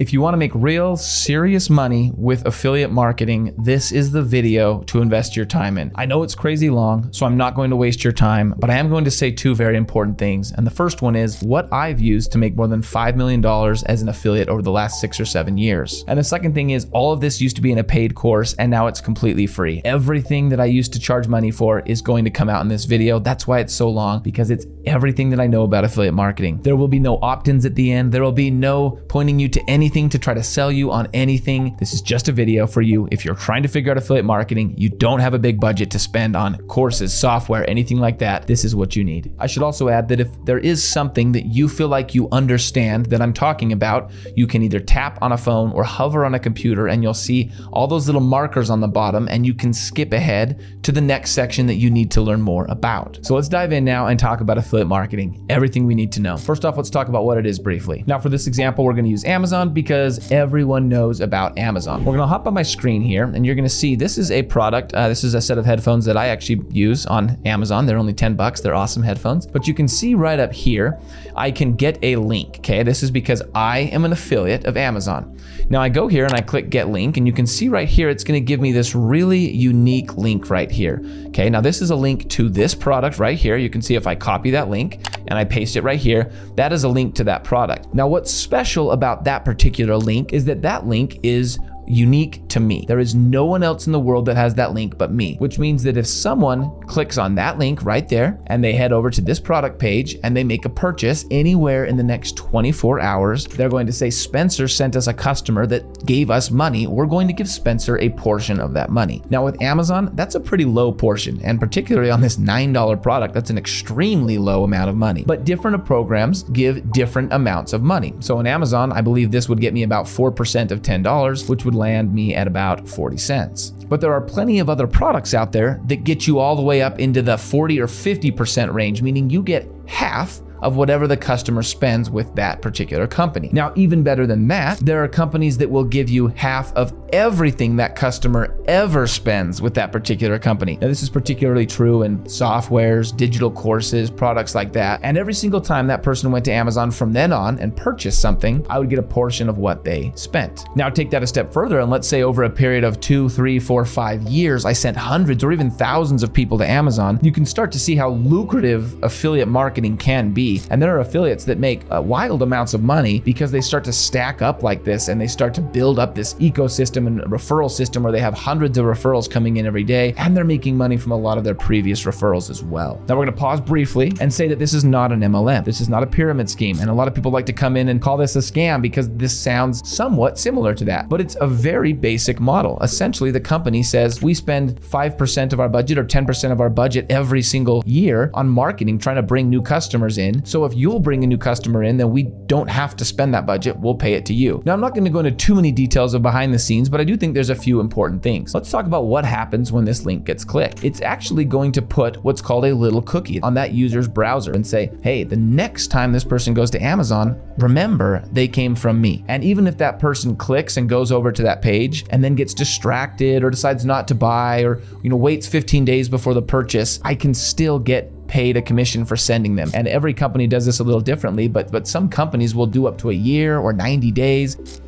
If you want to make real serious money with affiliate marketing, this is the video to invest your time in. I know it's crazy long, so I'm not going to waste your time, but I am going to say two very important things. And the first one is what I've used to make more than $5 million as an affiliate over the last 6 or 7 years. And the second thing is all of this used to be in a paid course and now it's completely free. Everything that I used to charge money for is going to come out in this video. That's why it's so long, because it's everything that I know about affiliate marketing. There will be no opt-ins at the end. There will be no pointing you to anything to try to sell you on anything. This is just a video for you. If you're trying to figure out affiliate marketing, you don't have a big budget to spend on courses, software, anything like that, this is what you need. I should also add that if there is something that you feel like you understand that I'm talking about, you can either tap on a phone or hover on a computer and you'll see all those little markers on the bottom and you can skip ahead to the next section that you need to learn more about. So let's dive in now and talk about affiliate marketing, everything we need to know. First off, let's talk about what it is briefly. Now for this example, we're gonna use Amazon because everyone knows about Amazon. We're gonna hop on my screen here and you're gonna see this is a product. This is a set of headphones that I actually use on Amazon. They're only 10 bucks. They're awesome headphones. But you can see right up here, I can get a link, okay? This is because I am an affiliate of Amazon. Now I go here and I click get link and you can see right here, it's gonna give me this really unique link right here, okay? Now this is a link to this product right here. You can see if I copy that link and I paste it right here, that is a link to that product. Now what's special about that particular link is that that link is unique to me. There is no one else in the world that has that link but me, which means that if someone clicks on that link right there and they head over to this product page and they make a purchase anywhere in the next 24 hours, they're going to say, Spencer sent us a customer that gave us money. We're going to give Spencer a portion of that money. Now with Amazon, that's a pretty low portion, and particularly on this $9 product, that's an extremely low amount of money. But different programs give different amounts of money. So in Amazon, I believe this would get me about 4% of $10, which would land me at about 40 cents. But there are plenty of other products out there that get you all the way up into the 40 or 50% range, meaning you get half of whatever the customer spends with that particular company. Now, even better than that, there are companies that will give you half of everything that customer ever spends with that particular company. Now, this is particularly true in softwares, digital courses, products like that. And every single time that person went to Amazon from then on and purchased something, I would get a portion of what they spent. Now, take that a step further, and let's say over a period of 2, 3, 4, 5 years, I sent hundreds or even thousands of people to Amazon. You can start to see how lucrative affiliate marketing can be. And there are affiliates that make wild amounts of money because they start to stack up like this and they start to build up this ecosystem and referral system where they have hundreds of referrals coming in every day, and they're making money from a lot of their previous referrals as well. Now we're gonna pause briefly and say that this is not an MLM. This is not a pyramid scheme. And a lot of people like to come in and call this a scam because this sounds somewhat similar to that, but it's a very basic model. Essentially, the company says we spend 5% of our budget or 10% of our budget every single year on marketing, trying to bring new customers in. So if you'll bring a new customer in, then we don't have to spend that budget. We'll pay it to you. Now, I'm not going to go into too many details of behind the scenes, but I do think there's a few important things. Let's talk about what happens when this link gets clicked. It's actually going to put what's called a little cookie on that user's browser and say, hey, the next time this person goes to Amazon, remember they came from me. And even if that person clicks and goes over to that page and then gets distracted or decides not to buy or waits 15 days before the purchase, I can still get paid a commission for sending them. And every company does this a little differently, but some companies will do up to a year or 90 days.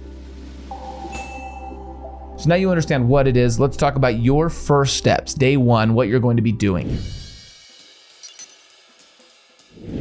So now you understand what it is. Let's talk about your first steps, day one, what you're going to be doing.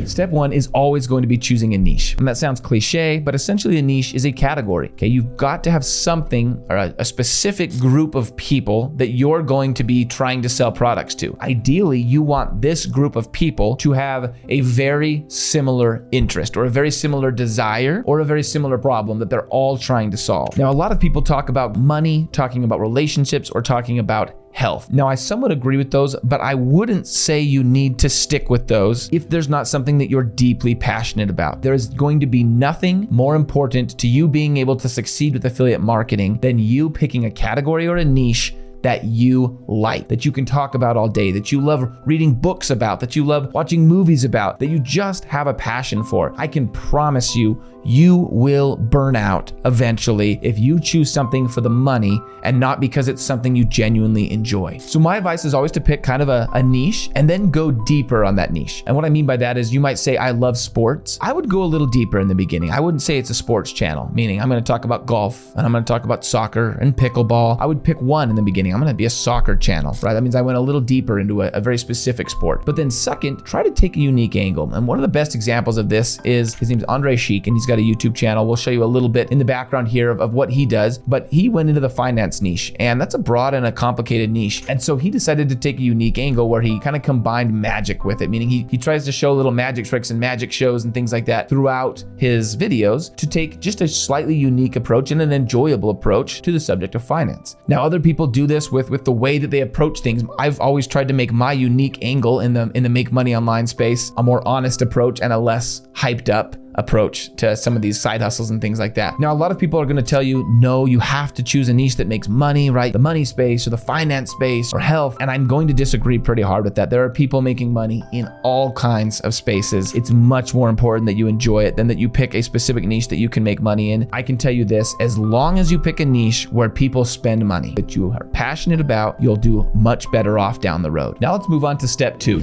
Step one is always going to be choosing a niche. And that sounds cliche, but essentially a niche is a category. Okay, you've got to have something or a specific group of people that you're going to be trying to sell products to. Ideally, you want this group of people to have a very similar interest or a very similar desire or a very similar problem that they're all trying to solve. Now, a lot of people talk about money, talking about relationships, or talking about health. Now, I somewhat agree with those, but I wouldn't say you need to stick with those if there's not something that you're deeply passionate about. There is going to be nothing more important to you being able to succeed with affiliate marketing than you picking a category or a niche that you like, that you can talk about all day, that you love reading books about, that you love watching movies about, that you just have a passion for. I can promise you, you will burn out eventually if you choose something for the money and not because it's something you genuinely enjoy. So my advice is always to pick kind of a niche and then go deeper on that niche. And what I mean by that is you might say, I love sports. I would go a little deeper in the beginning. I wouldn't say it's a sports channel, meaning I'm going to talk about golf and I'm going to talk about soccer and pickleball. I would pick one in the beginning. I'm going to be a soccer channel, right? That means I went a little deeper into a very specific sport. But then second, try to take a unique angle. And one of the best examples of this is, his name's Andre Sheik, and he's got a YouTube channel. We'll show you a little bit in the background here of what he does, but he went into the finance niche, and that's a broad and a complicated niche. And so he decided to take a unique angle where he kind of combined magic with it, meaning he tries to show little magic tricks and magic shows and things like that throughout his videos to take just a slightly unique approach and an enjoyable approach to the subject of finance. Now, other people do this with the way that they approach things. I've always tried to make my unique angle in the make money online space a more honest approach and a less hyped up approach to some of these side hustles and things like that. Now, a lot of people are going to tell you, no, you have to choose a niche that makes money, right? The money space or the finance space or health. And I'm going to disagree pretty hard with that. There are people making money in all kinds of spaces. It's much more important that you enjoy it than that you pick a specific niche that you can make money in. I can tell you this, as long as you pick a niche where people spend money that you are passionate about, you'll do much better off down the road. Now let's move on to step 2.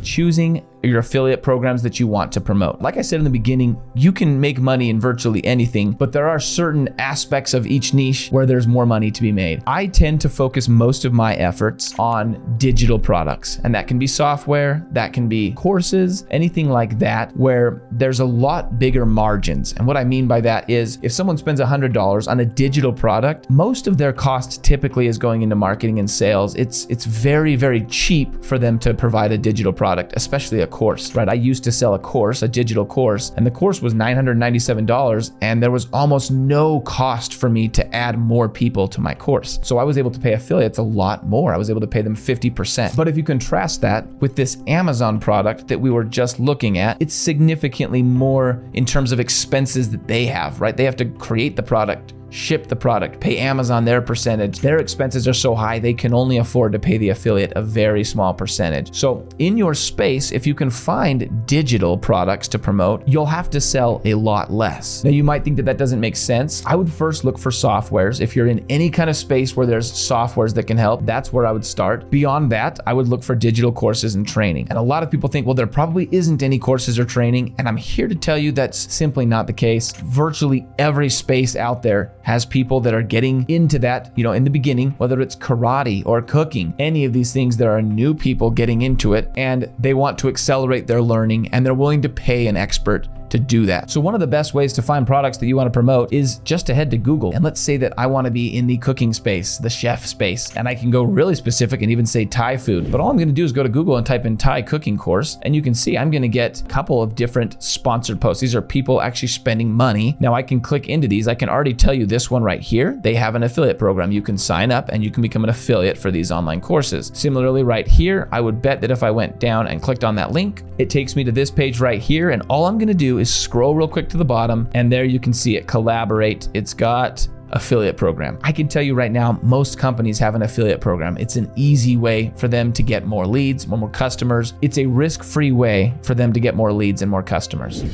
Choosing your affiliate programs that you want to promote. Like I said in the beginning, you can make money in virtually anything, but there are certain aspects of each niche where there's more money to be made. I tend to focus most of my efforts on digital products, and that can be software, that can be courses, anything like that, where there's a lot bigger margins. And what I mean by that is if someone spends $100 on a digital product, most of their cost typically is going into marketing and sales. It's very, very cheap for them to provide a digital product, especially a course, right? I used to sell a course, a digital course, and the course was $997, and there was almost no cost for me to add more people to my course. So I was able to pay affiliates a lot more. I was able to pay them 50%. But if you contrast that with this Amazon product that we were just looking at, it's significantly more in terms of expenses that they have, right? They have to create the product, ship the product, pay Amazon their percentage. Their expenses are so high, they can only afford to pay the affiliate a very small percentage. So in your space, if you can find digital products to promote, you'll have to sell a lot less. Now, you might think that that doesn't make sense. I would first look for softwares. If you're in any kind of space where there's softwares that can help, that's where I would start. Beyond that, I would look for digital courses and training. And a lot of people think, well, there probably isn't any courses or training. And I'm here to tell you that's simply not the case. Virtually every space out there has people that are getting into that, in the beginning, whether it's karate or cooking, any of these things, there are new people getting into it and they want to accelerate their learning and they're willing to pay an expert to do that. So one of the best ways to find products that you want to promote is just to head to Google. And let's say that I want to be in the cooking space, the chef space, and I can go really specific and even say Thai food. But all I'm going to do is go to Google and type in Thai cooking course. And you can see I'm going to get a couple of different sponsored posts. These are people actually spending money. Now I can click into these. I can already tell you this one right here. They have an affiliate program. You can sign up and you can become an affiliate for these online courses. Similarly, right here, I would bet that if I went down and clicked on that link, it takes me to this page right here. And all I'm going to do is scroll real quick to the bottom, and there you can see it, collaborate. It's got affiliate program. I can tell you right now, most companies have an affiliate program. It's an easy way for them to get more leads, more customers. It's a risk-free way for them to get more leads and more customers.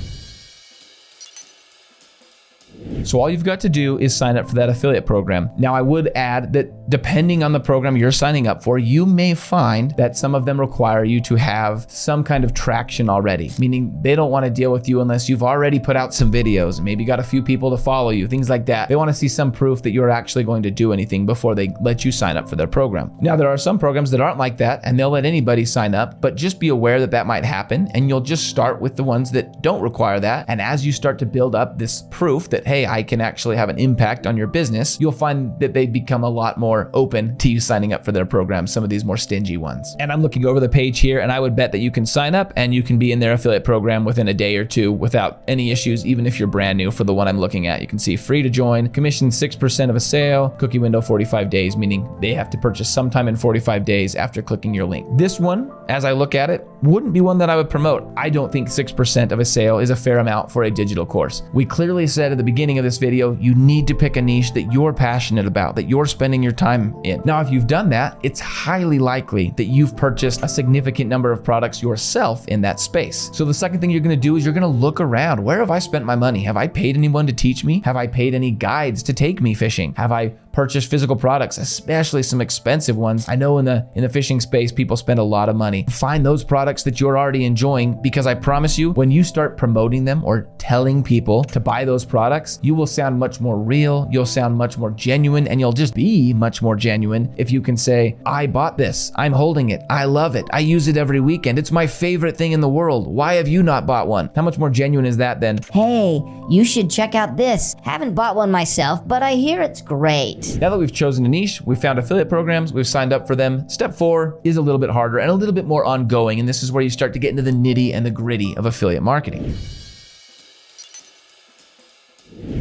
So all you've got to do is sign up for that affiliate program. Now, I would add that depending on the program you're signing up for, you may find that some of them require you to have some kind of traction already, meaning they don't want to deal with you unless you've already put out some videos, maybe got a few people to follow you, things like that. They want to see some proof that you're actually going to do anything before they let you sign up for their program. Now, there are some programs that aren't like that, and they'll let anybody sign up, but just be aware that that might happen, and you'll just start with the ones that don't require that. And as you start to build up this proof that, hey, I can actually have an impact on your business, you'll find that they become a lot more open to you signing up for their program, some of these more stingy ones. And I'm looking over the page here, and I would bet that you can sign up and you can be in their affiliate program within a day or two without any issues, even if you're brand new. For the one I'm looking at, you can see free to join, commission 6% of a sale, cookie window 45 days, meaning they have to purchase sometime in 45 days after clicking your link. This one, as I look at it, wouldn't be one that I would promote. I don't think 6% of a sale is a fair amount for a digital course. We clearly said at the beginning of this video, you need to pick a niche that you're passionate about, that you're spending your time in. Now, if you've done that, it's highly likely that you've purchased a significant number of products yourself in that space. So the second thing you're gonna do is you're gonna look around. Where have I spent my money? Have I paid anyone to teach me? Have I paid any guides to take me fishing? Have I purchased physical products, especially some expensive ones? I know in the fishing space, people spend a lot of money. Find those products that you're already enjoying, because I promise you, when you start promoting them or telling people to buy those products, you will sound much more real, you'll sound much more genuine, and you'll just be much more genuine if you can say, I bought this, I'm holding it, I love it, I use it every weekend, it's my favorite thing in the world. Why have you not bought one? How much more genuine is that than, hey, you should check out this. Haven't bought one myself, but I hear it's great. Now that we've chosen a niche, we've found affiliate programs, we've signed up for them, step 4 is a little bit harder and a little bit more ongoing, and this is where you start to get into the nitty and the gritty of affiliate marketing.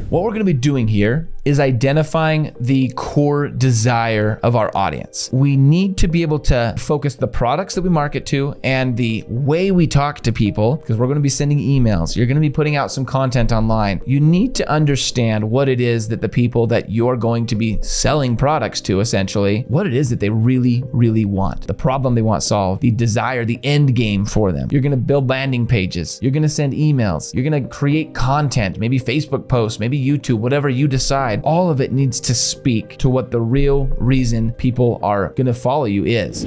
What we're gonna be doing here is identifying the core desire of our audience. We need to be able to focus the products that we market to and the way we talk to people, because we're gonna be sending emails, you're gonna be putting out some content online. You need to understand what it is that the people that you're going to be selling products to, essentially, what it is that they really, really want, the problem they want solved, the desire, the end game for them. You're gonna build landing pages, you're gonna send emails, you're gonna create content, maybe Facebook posts, maybe YouTube, whatever you decide. All of it needs to speak to what the real reason people are gonna follow you is.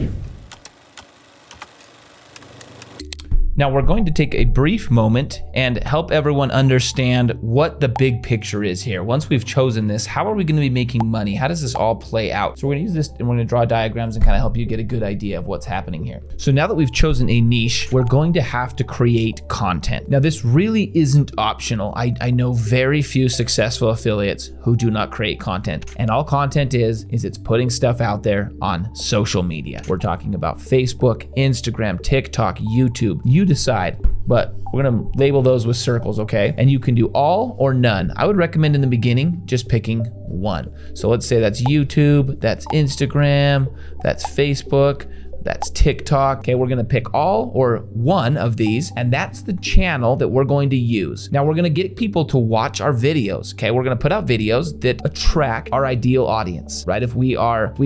Now we're going to take a brief moment and help everyone understand what the big picture is here. Once we've chosen this, how are we going to be making money? How does this all play out? So we're going to use this and we're going to draw diagrams and kind of help you get a good idea of what's happening here. So now that we've chosen a niche, we're going to have to create content. Now this really isn't optional. I know very few successful affiliates who do not create content, and all content is it's putting stuff out there on social media. We're talking about Facebook, Instagram, TikTok, YouTube. You decide, but we're gonna label those with circles, okay? And you can do all or none. I would recommend in the beginning just picking one. So let's say that's YouTube, that's Instagram, that's Facebook, that's TikTok. Okay, we're gonna pick all or one of these, and that's the channel that we're going to use. Now we're gonna get people to watch our videos, okay? We're gonna put out videos that attract our ideal audience, right? If we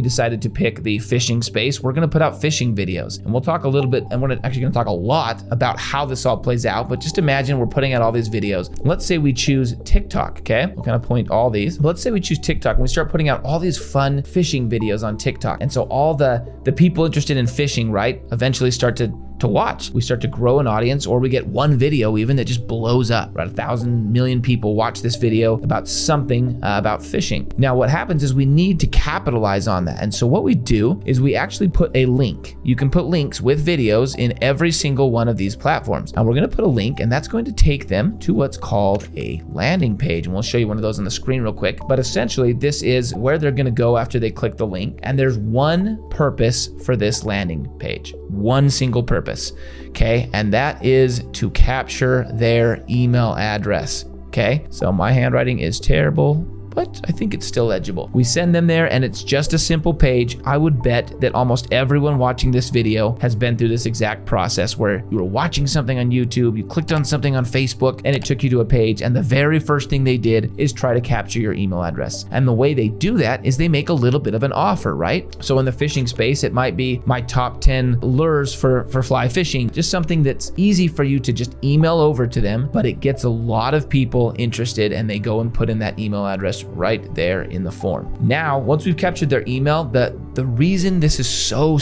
decided to pick the fishing space, we're gonna put out fishing videos. And we'll talk a little bit, and we're actually gonna talk a lot about how this all plays out, but just imagine we're putting out all these videos. Let's say we choose TikTok, okay? We'll kind of point all these. But let's say we choose TikTok and we start putting out all these fun fishing videos on TikTok. And so all the people interested in fishing, right, eventually start to watch. We start to grow an audience, or we get one video even that just blows up, right? 1,000 million people watch this video about something about fishing. Now what happens is we need to capitalize on that. And so what we do is we actually put a link. You can put links with videos in every single one of these platforms. And we're gonna put a link, and that's going to take them to what's called a landing page. And we'll show you one of those on the screen real quick. But essentially this is where they're gonna go after they click the link. And there's one purpose for this landing page, one single purpose. Okay, and that is to capture their email address. Okay, so my handwriting is terrible, but I think it's still legible. We send them there, and it's just a simple page. I would bet that almost everyone watching this video has been through this exact process where you were watching something on YouTube, you clicked on something on Facebook, and it took you to a page, and the very first thing they did is try to capture your email address. And the way they do that is they make a little bit of an offer, right? So in the fishing space, it might be my top 10 lures for fly fishing, just something that's easy for you to just email over to them, but it gets a lot of people interested, and they go and put in that email address right there in the form. Now, once we've captured their email, the reason this is so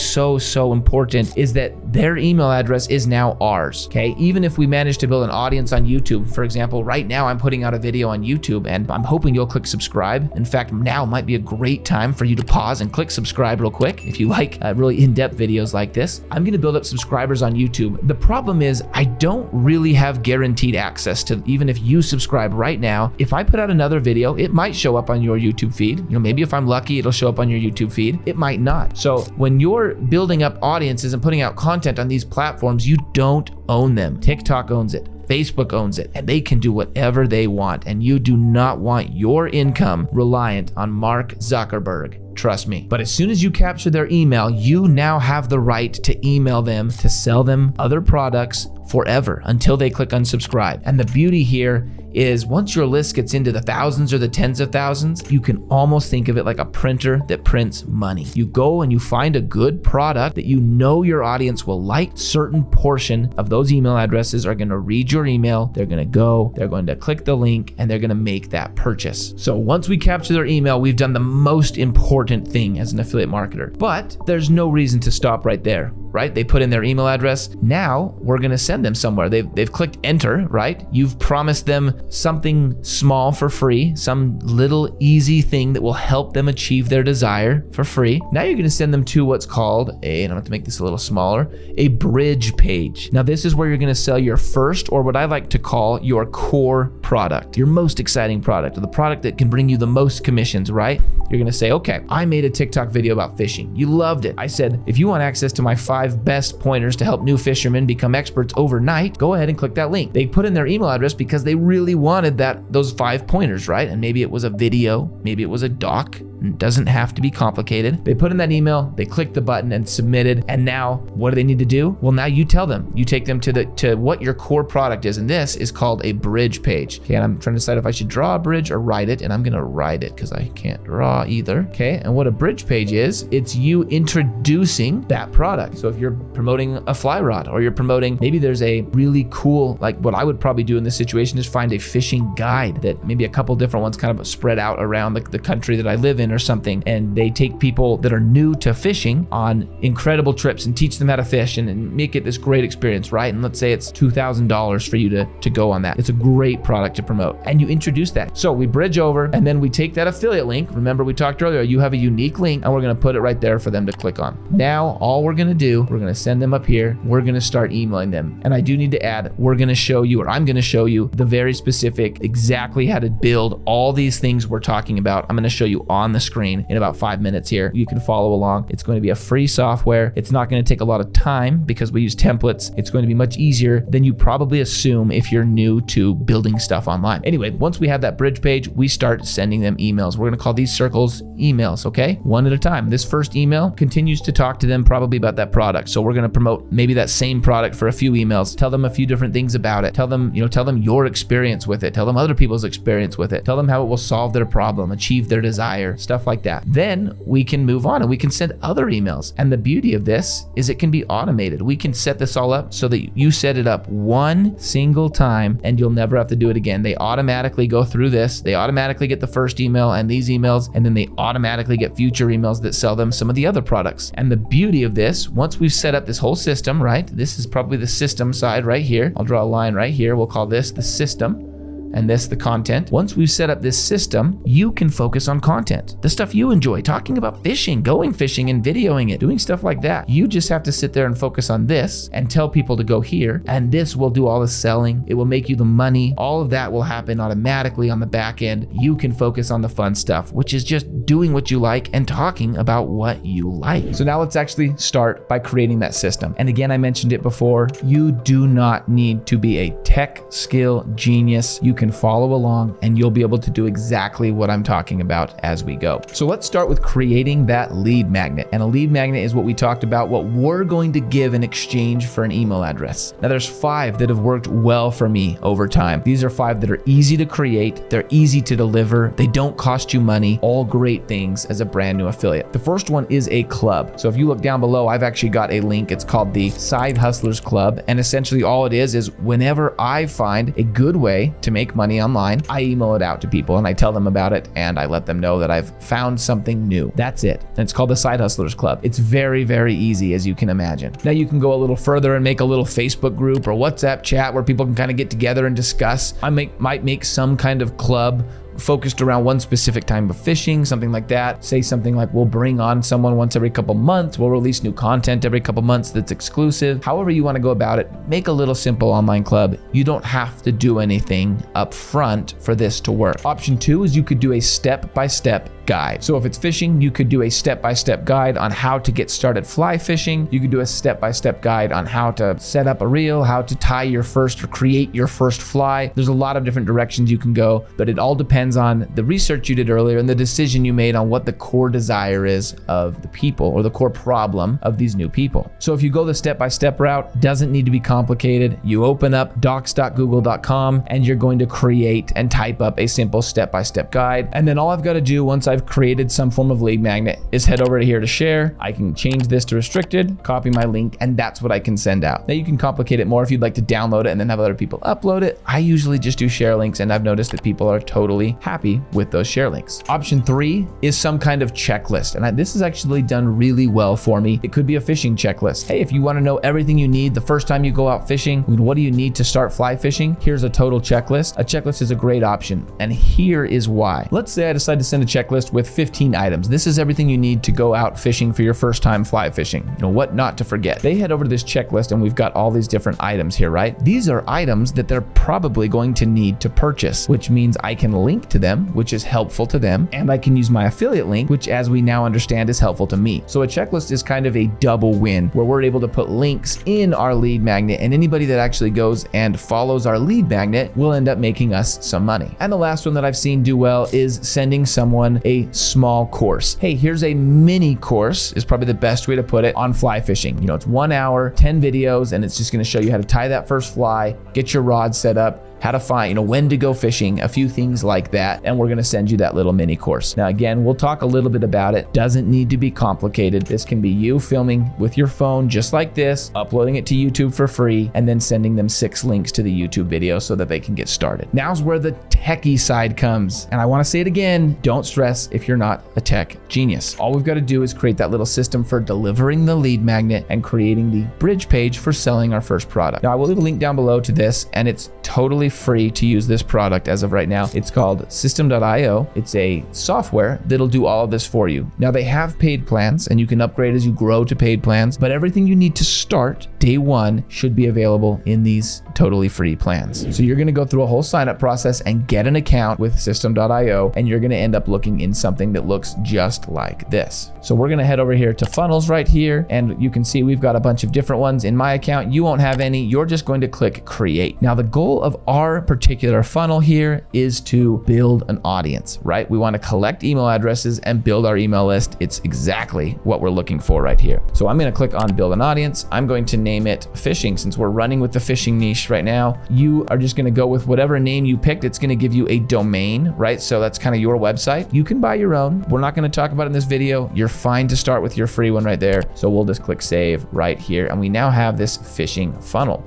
important is that their email address is now ours, okay? Even if we manage to build an audience on YouTube, for example, right now I'm putting out a video on YouTube, and I'm hoping you'll click subscribe. In fact, now might be a great time for you to pause and click subscribe real quick if you like really in-depth videos like this. I'm gonna build up subscribers on YouTube. The problem is I don't really have guaranteed access to, even if you subscribe right now, if I put out another video, it might show up on your YouTube feed. You know, maybe if I'm lucky, it'll show up on your YouTube feed. It might not. So when you're building up audiences and putting out content on these platforms, you don't own them. TikTok owns it. Facebook owns it, and they can do whatever they want, and you do not want your income reliant on Mark Zuckerberg trust me. But as soon as you capture their email, you now have the right to email them to sell them other products forever until they click unsubscribe. And the beauty here is once your list gets into the thousands or the tens of thousands, you can almost think of it like a printer that prints money. You go and you find a good product that you know your audience will like. Certain portion of those email addresses are going to read your email. They're going to click the link, and they're going to make that purchase. So once we capture their email, we've done the most important thing as an affiliate marketer. But there's no reason to stop right there, right? They put in their email address. Now we're going to send them somewhere. They've clicked enter, right? You've promised them something small for free, some little easy thing that will help them achieve their desire for free. Now you're going to send them to what's called and I'm going to make this a little smaller, a bridge page. Now this is where you're going to sell your first, or what I like to call your core product, your most exciting product, or the product that can bring you the most commissions, right? You're going to say, okay, I made a TikTok video about fishing. You loved it. I said, if you want access to my 5 best pointers to help new fishermen become experts overnight, go ahead and click that link. They put in their email address because they really wanted those 5 pointers, right? And maybe it was a video, maybe it was a doc. It doesn't have to be complicated. They put in that email, they click the button and submitted. And now what do they need to do? Well, now you tell them, you take them to what your core product is. And this is called a bridge page. Okay. And I'm trying to decide if I should draw a bridge or write it. And I'm going to write it because I can't draw either. Okay. And what a bridge page is, it's you introducing that product. So if you're promoting a fly rod, or you're promoting, maybe there's a really cool, like what I would probably do in this situation is find a fishing guide that maybe a couple different ones kind of spread out around the country that I live in or something, and they take people that are new to fishing on incredible trips and teach them how to fish and make it this great experience, right? And let's say it's $2,000 for you to go on that. It's a great product to promote, and you introduce that. So we bridge over, and then we take that affiliate link. Remember we talked earlier, you have a unique link, and we're going to put it right there for them to click on. Now all we're going to do, we're going to send them up here. We're going to start emailing them. And I do need to add, we're going to show you, or I'm going to show you the very specific, exactly how to build all these things we're talking about. I'm going to show you on the screen in about 5 minutes here. You can follow along. It's going to be a free software. It's not going to take a lot of time because we use templates. It's going to be much easier than you probably assume if you're new to building stuff online. Anyway, once we have that bridge page, we start sending them emails. We're going to call these circles emails, okay? One at a time. This first email continues to talk to them probably about that product. So we're going to promote maybe that same product for a few emails. Tell them a few different things about it. Tell them your experience with it. Tell them other people's experience with it. Tell them how it will solve their problem, achieve their desire, stuff like that. Then we can move on and we can send other emails. And the beauty of this is it can be automated. We can set this all up so that you set it up one single time and you'll never have to do it again. They automatically go through this. They automatically get the first email and these emails, and then they automatically get future emails that sell them some of the other products. And the beauty of this, once we've set up this whole system, right? This is probably the system side right here. I'll draw a line right here. We'll call this the system, and this the content. Once we've set up this system, you can focus on content, the stuff you enjoy, talking about fishing, going fishing and videoing it, doing stuff like that. You just have to sit there and focus on this and tell people to go here, and this will do all the selling. It will make you the money. All of that will happen automatically on the back end. You can focus on the fun stuff, which is just doing what you like and talking about what you like. So now let's actually start by creating that system. And again, I mentioned it before, you do not need to be a tech skill genius. You can follow along and you'll be able to do exactly what I'm talking about as we go. So let's start with creating that lead magnet. And a lead magnet is what we talked about, what we're going to give in exchange for an email address. Now there's 5 that have worked well for me over time. These are 5 that are easy to create. They're easy to deliver. They don't cost you money. All great things as a brand new affiliate. The first one is a club. So if you look down below, I've actually got a link. It's called the Side Hustlers Club. And essentially all it is whenever I find a good way to make money online, I email it out to people and I tell them about it and I let them know that I've found something new. That's it. And it's called the Side Hustlers Club. It's very, very easy, as you can imagine. Now you can go a little further and make a little Facebook group or WhatsApp chat where people can kind of get together and discuss. I might make some kind of club focused around one specific time of fishing, something like that. Say something like, we'll bring on someone once every couple months. We'll release new content every couple months that's exclusive. However you want to go about it, make a little simple online club. You don't have to do anything up front for this to work. Option 2 is you could do a step-by-step guide. So if it's fishing, you could do a step-by-step guide on how to get started fly fishing. You could do a step-by-step guide on how to set up a reel, how to tie your first or create your first fly. There's a lot of different directions you can go, but it all depends depends on the research you did earlier and the decision you made on what the core desire is of the people or the core problem of these new people. So if you go the step-by-step route, doesn't need to be complicated. You open up docs.google.com and you're going to create and type up a simple step-by-step guide. And then all I've got to do once I've created some form of lead magnet is head over to here to share. I can change this to restricted, copy my link, and that's what I can send out. Now you can complicate it more if you'd like to download it and then have other people upload it. I usually just do share links, and I've noticed that people are totally happy with those share links. Option 3 is some kind of checklist. And this is actually done really well for me. It could be a fishing checklist. Hey, if you want to know everything you need the first time you go out fishing, what do you need to start fly fishing? Here's a total checklist. A checklist is a great option. And here is why. Let's say I decide to send a checklist with 15 items. This is everything you need to go out fishing for your first time fly fishing. What not to forget. They head over to this checklist and we've got all these different items here, right? These are items that they're probably going to need to purchase, which means I can link to them, which is helpful to them. And I can use my affiliate link, which as we now understand is helpful to me. So a checklist is kind of a double win where we're able to put links in our lead magnet, and anybody that actually goes and follows our lead magnet will end up making us some money. And the last one that I've seen do well is sending someone a small course. Hey, here's a mini course is probably the best way to put it on fly fishing. It's 1 hour, 10 videos, and it's just going to show you how to tie that first fly, get your rod set up, how to find, when to go fishing, a few things like that. And we're going to send you that little mini course. Now, again, we'll talk a little bit about it. Doesn't need to be complicated. This can be you filming with your phone just like this, uploading it to YouTube for free, and then sending them 6 links to the YouTube video so that they can get started. Now's where the techie side comes. And I want to say it again, don't stress if you're not a tech genius. All we've got to do is create that little system for delivering the lead magnet and creating the bridge page for selling our first product. Now, I will leave a link down below to this, and it's totally free to use this product as of right now. It's called System.io. It's a software that'll do all of this for you. Now they have paid plans and you can upgrade as you grow to paid plans, but everything you need to start day one should be available in these totally free plans. So you're going to go through a whole sign up process and get an account with System.io, and you're going to end up looking in something that looks just like this. So we're going to head over here to funnels right here, and you can see we've got a bunch of different ones. In my account, you won't have any. You're just going to click create. Now the goal of our particular funnel here is to build an audience, right? We want to collect email addresses and build our email list. It's exactly what we're looking for right here. So I'm going to click on build an audience. I'm going to name it fishing since we're running with the fishing niche right now. You are just going to go with whatever name you picked. It's going to give you a domain, right? So that's kind of your website. You can buy your own. We're not going to talk about it in this video. You're fine to start with your free one right there. So we'll just click save right here. And we now have this fishing funnel.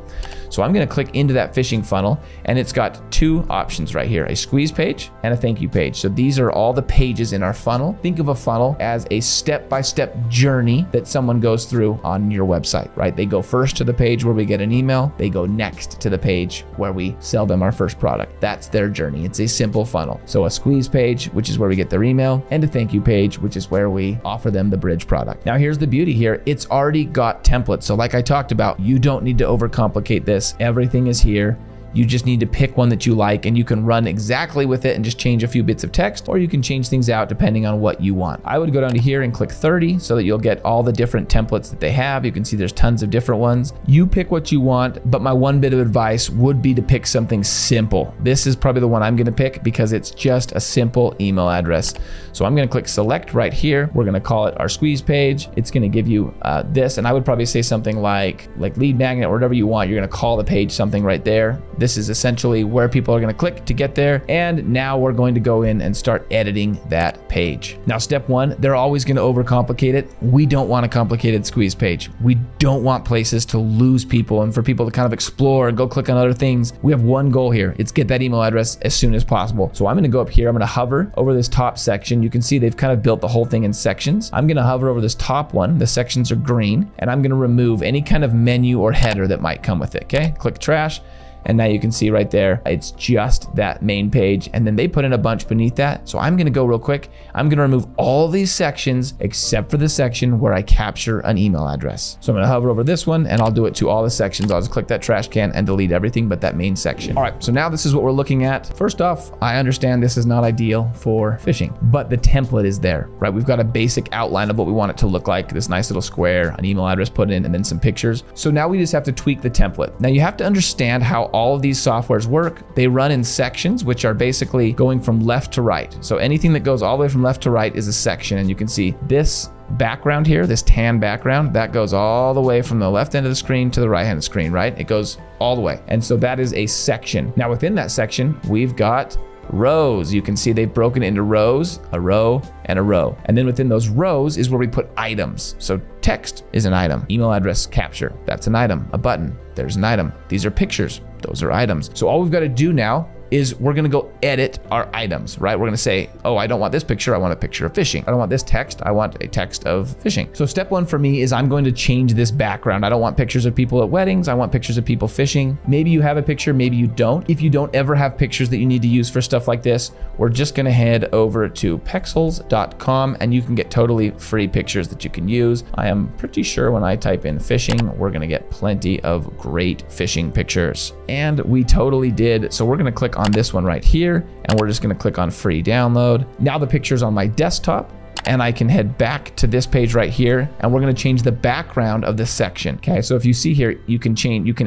So I'm going to click into that fishing funnel, and it's got 2 options right here, a squeeze page and a thank you page. So these are all the pages in our funnel. Think of a funnel as a step-by-step journey that someone goes through on your website, right? They go first to the page where we get an email. They go next to the page where we sell them our first product. That's their journey. It's a simple funnel. So a squeeze page, which is where we get their email, and a thank you page, which is where we offer them the bridge product. Now here's the beauty here. It's already got templates. So like I talked about, you don't need to overcomplicate this. Everything is here. You just need to pick one that you like, and you can run exactly with it and just change a few bits of text, or you can change things out depending on what you want. I would go down to here and click 30 so that you'll get all the different templates that they have. You can see there's tons of different ones. You pick what you want, but my one bit of advice would be to pick something simple. This is probably the one I'm going to pick because it's just a simple email address. So I'm going to click select right here. We're going to call it our squeeze page. It's going to give you this, and I would probably say something like lead magnet or whatever you want. You're going to call the page something right there. This is essentially where people are going to click to get there. And now we're going to go in and start editing that page. Now, step 1, they're always going to overcomplicate it. We don't want a complicated squeeze page. We don't want places to lose people and for people to kind of explore and go click on other things. We have one goal here. It's get that email address as soon as possible. So I'm going to go up here. I'm going to hover over this top section. You can see they've kind of built the whole thing in sections. I'm going to hover over this top one. The sections are green, and I'm going to remove any kind of menu or header that might come with it. Okay, click trash. And now you can see right there, it's just that main page. And then they put in a bunch beneath that. So I'm going to go real quick. I'm going to remove all these sections except for the section where I capture an email address. So I'm going to hover over this one, and I'll do it to all the sections. I'll just click that trash can and delete everything but that main section. All right, so now this is what we're looking at. First off, I understand this is not ideal for fishing, but the template is there, right? We've got a basic outline of what we want it to look like. This nice little square, an email address put in, and then some pictures. So now we just have to tweak the template. Now you have to understand how all of these softwares work. They run in sections, which are basically going from left to right. So anything that goes all the way from left to right is a section. And you can see this background here, this tan background, that goes all the way from the left end of the screen to the right hand of the screen, right? It goes all the way. And so that is a section. Now within that section, we've got rows. You can see they've broken it into rows, a row and a row. And then within those rows is where we put items. So text is an item, email address capture, that's an item, a button, there's an item. These are pictures, those are items. So all we've got to do now is we're gonna go edit our items, right? We're gonna say, oh, I don't want this picture, I want a picture of fishing. I don't want this text, I want a text of fishing. So step one for me is I'm going to change this background. I don't want pictures of people at weddings, I want pictures of people fishing. Maybe you have a picture, maybe you don't. If you don't ever have pictures that you need to use for stuff like this, we're just gonna head over to pexels.com and you can get totally free pictures that you can use. I am pretty sure when I type in fishing, we're gonna get plenty of great fishing pictures. And we totally did. So we're gonna click on this one right here, and we're just gonna click on free download. Now the picture's on my desktop, and I can head back to this page right here, and we're gonna change the background of this section. Okay, so if you see here, you can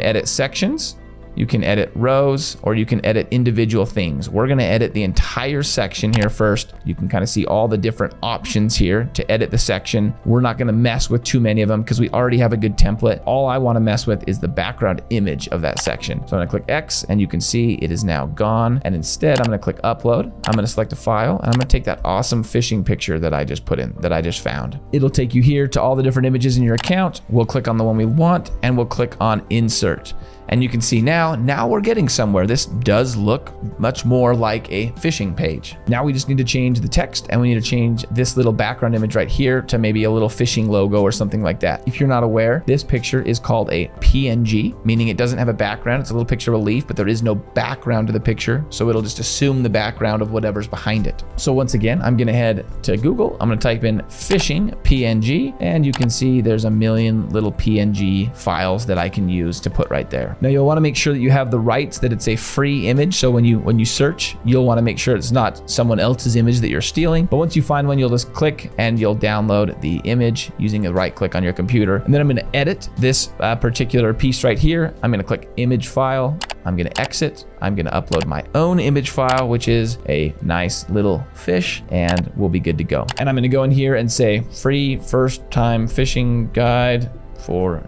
edit sections, you can edit rows, or you can edit individual things. We're gonna edit the entire section here first. You can kind of see all the different options here to edit the section. We're not gonna mess with too many of them because we already have a good template. All I wanna mess with is the background image of that section. So I'm gonna click X and you can see it is now gone. And instead I'm gonna click upload. I'm gonna select a file and I'm gonna take that awesome fishing picture that I just put in, that I just found. It'll take you here to all the different images in your account. We'll click on the one we want and we'll click on insert. And you can see now we're getting somewhere. This does look much more like a fishing page. Now we just need to change the text and we need to change this little background image right here to maybe a little fishing logo or something like that. If you're not aware, this picture is called a PNG, meaning it doesn't have a background. It's a little picture of a leaf, but there is no background to the picture. So it'll just assume the background of whatever's behind it. So once again, I'm gonna head to Google. I'm gonna type in fishing PNG, and you can see there's a million little PNG files that I can use to put right there. Now you'll want to make sure that you have the rights that it's a free image. So when you search, you'll want to make sure it's not someone else's image that you're stealing. But once you find one, you'll just click and you'll download the image using a right click on your computer. And then I'm going to edit this particular piece right here. I'm going to click image file. I'm going to exit. I'm going to upload my own image file, which is a nice little fish, and we'll be good to go. And I'm going to go in here and say free first time fishing guide for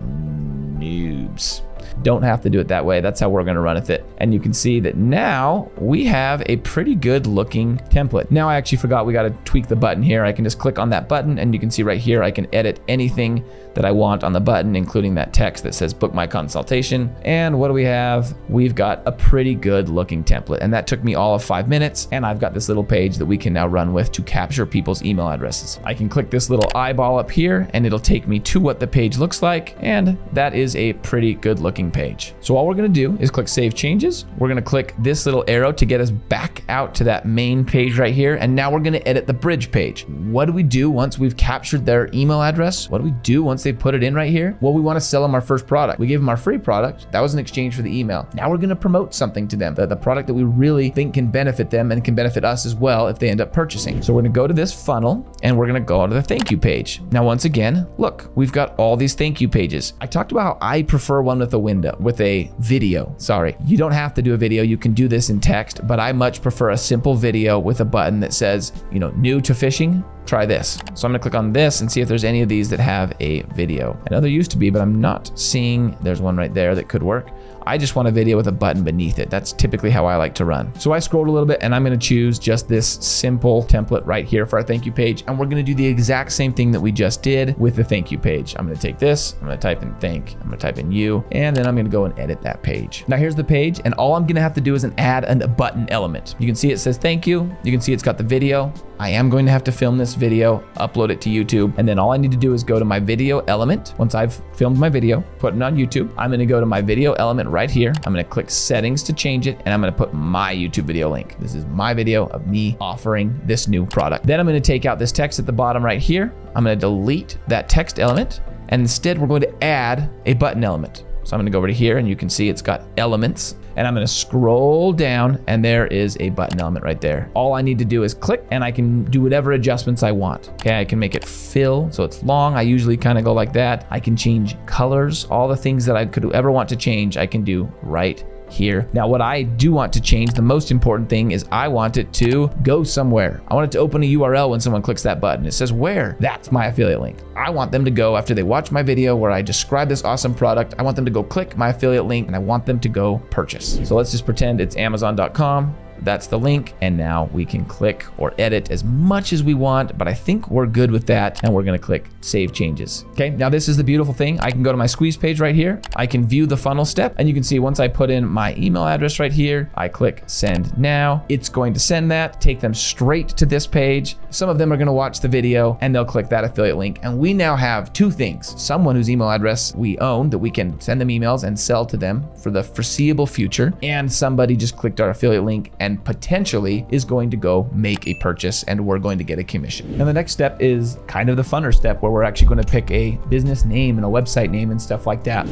noobs. Don't have to do it that way. That's how we're going to run with it. And you can see that now we have a pretty good looking template. Now I actually forgot we got to tweak the button here. I can just click on that button and you can see right here I can edit anything that I want on the button, including that text that says book my consultation. And what do we have? We've got a pretty good looking template, and that took me all of 5 minutes, and I've got this little page that we can now run with to capture people's email addresses. I can click this little eyeball up here and it'll take me to what the page looks like, and that is a pretty good looking page. So all we're gonna do is click save changes. We're gonna click this little arrow to get us back out to that main page right here, and now we're gonna edit the bridge page. What do we do once we've captured their email address? What do we do once they put it in right here? Well, we want to sell them our first product. We gave them our free product. That was in exchange for the email. Now we're going to promote something to them, the product that we really think can benefit them and can benefit us as well if they end up purchasing. So we're going to go to this funnel and we're going to go to the thank you page. Now, once again, look, we've got all these thank you pages. I talked about how I prefer one with a video. Sorry, you don't have to do a video. You can do this in text, but I much prefer a simple video with a button that says, new to fishing, try this. So I'm gonna click on this and see if there's any of these that have a video. I know there used to be, but I'm not seeing. There's one right there that could work. I just want a video with a button beneath it. That's typically how I like to run. So I scrolled a little bit and I'm gonna choose just this simple template right here for our thank you page. And we're gonna do the exact same thing that we just did with the thank you page. I'm gonna take this, I'm gonna type in thank, I'm gonna type in you, and then I'm gonna go and edit that page. Now here's the page, and all I'm gonna have to do is add a button element. You can see it says thank you. You can see it's got the video. I am going to have to film this video, upload it to YouTube, and then all I need to do is go to my video element. Once I've filmed my video, put it on YouTube, I'm gonna go to my video element right here. I'm gonna click settings to change it, and I'm gonna put my YouTube video link. This is my video of me offering this new product. Then I'm gonna take out this text at the bottom right here. I'm gonna delete that text element, and instead we're going to add a button element. So I'm gonna go over to here and you can see it's got elements, and I'm gonna scroll down and there is a button element right there. All I need to do is click and I can do whatever adjustments I want. Okay, I can make it fill so it's long. I usually kind of go like that. I can change colors. All the things that I could ever want to change, I can do right here. Now, what I do want to change, the most important thing is I want it to go somewhere. I want it to open a URL when someone clicks that button. It says where? That's my affiliate link. I want them to go after they watch my video where I describe this awesome product. I want them to go click my affiliate link and I want them to go purchase. So let's just pretend it's Amazon.com. That's the link, and now we can click or edit as much as we want, but I think we're good with that, and we're gonna click Save Changes. Okay, now this is the beautiful thing. I can go to my squeeze page right here. I can view the funnel step, and you can see once I put in my email address right here, I click Send Now. It's going to send that, take them straight to this page. Some of them are gonna watch the video, and they'll click that affiliate link, and we now have two things. Someone whose email address we own that we can send them emails and sell to them for the foreseeable future, and somebody just clicked our affiliate link and potentially is going to go make a purchase and we're going to get a commission. And the next step is kind of the funner step where we're actually going to pick a business name and a website name and stuff like that.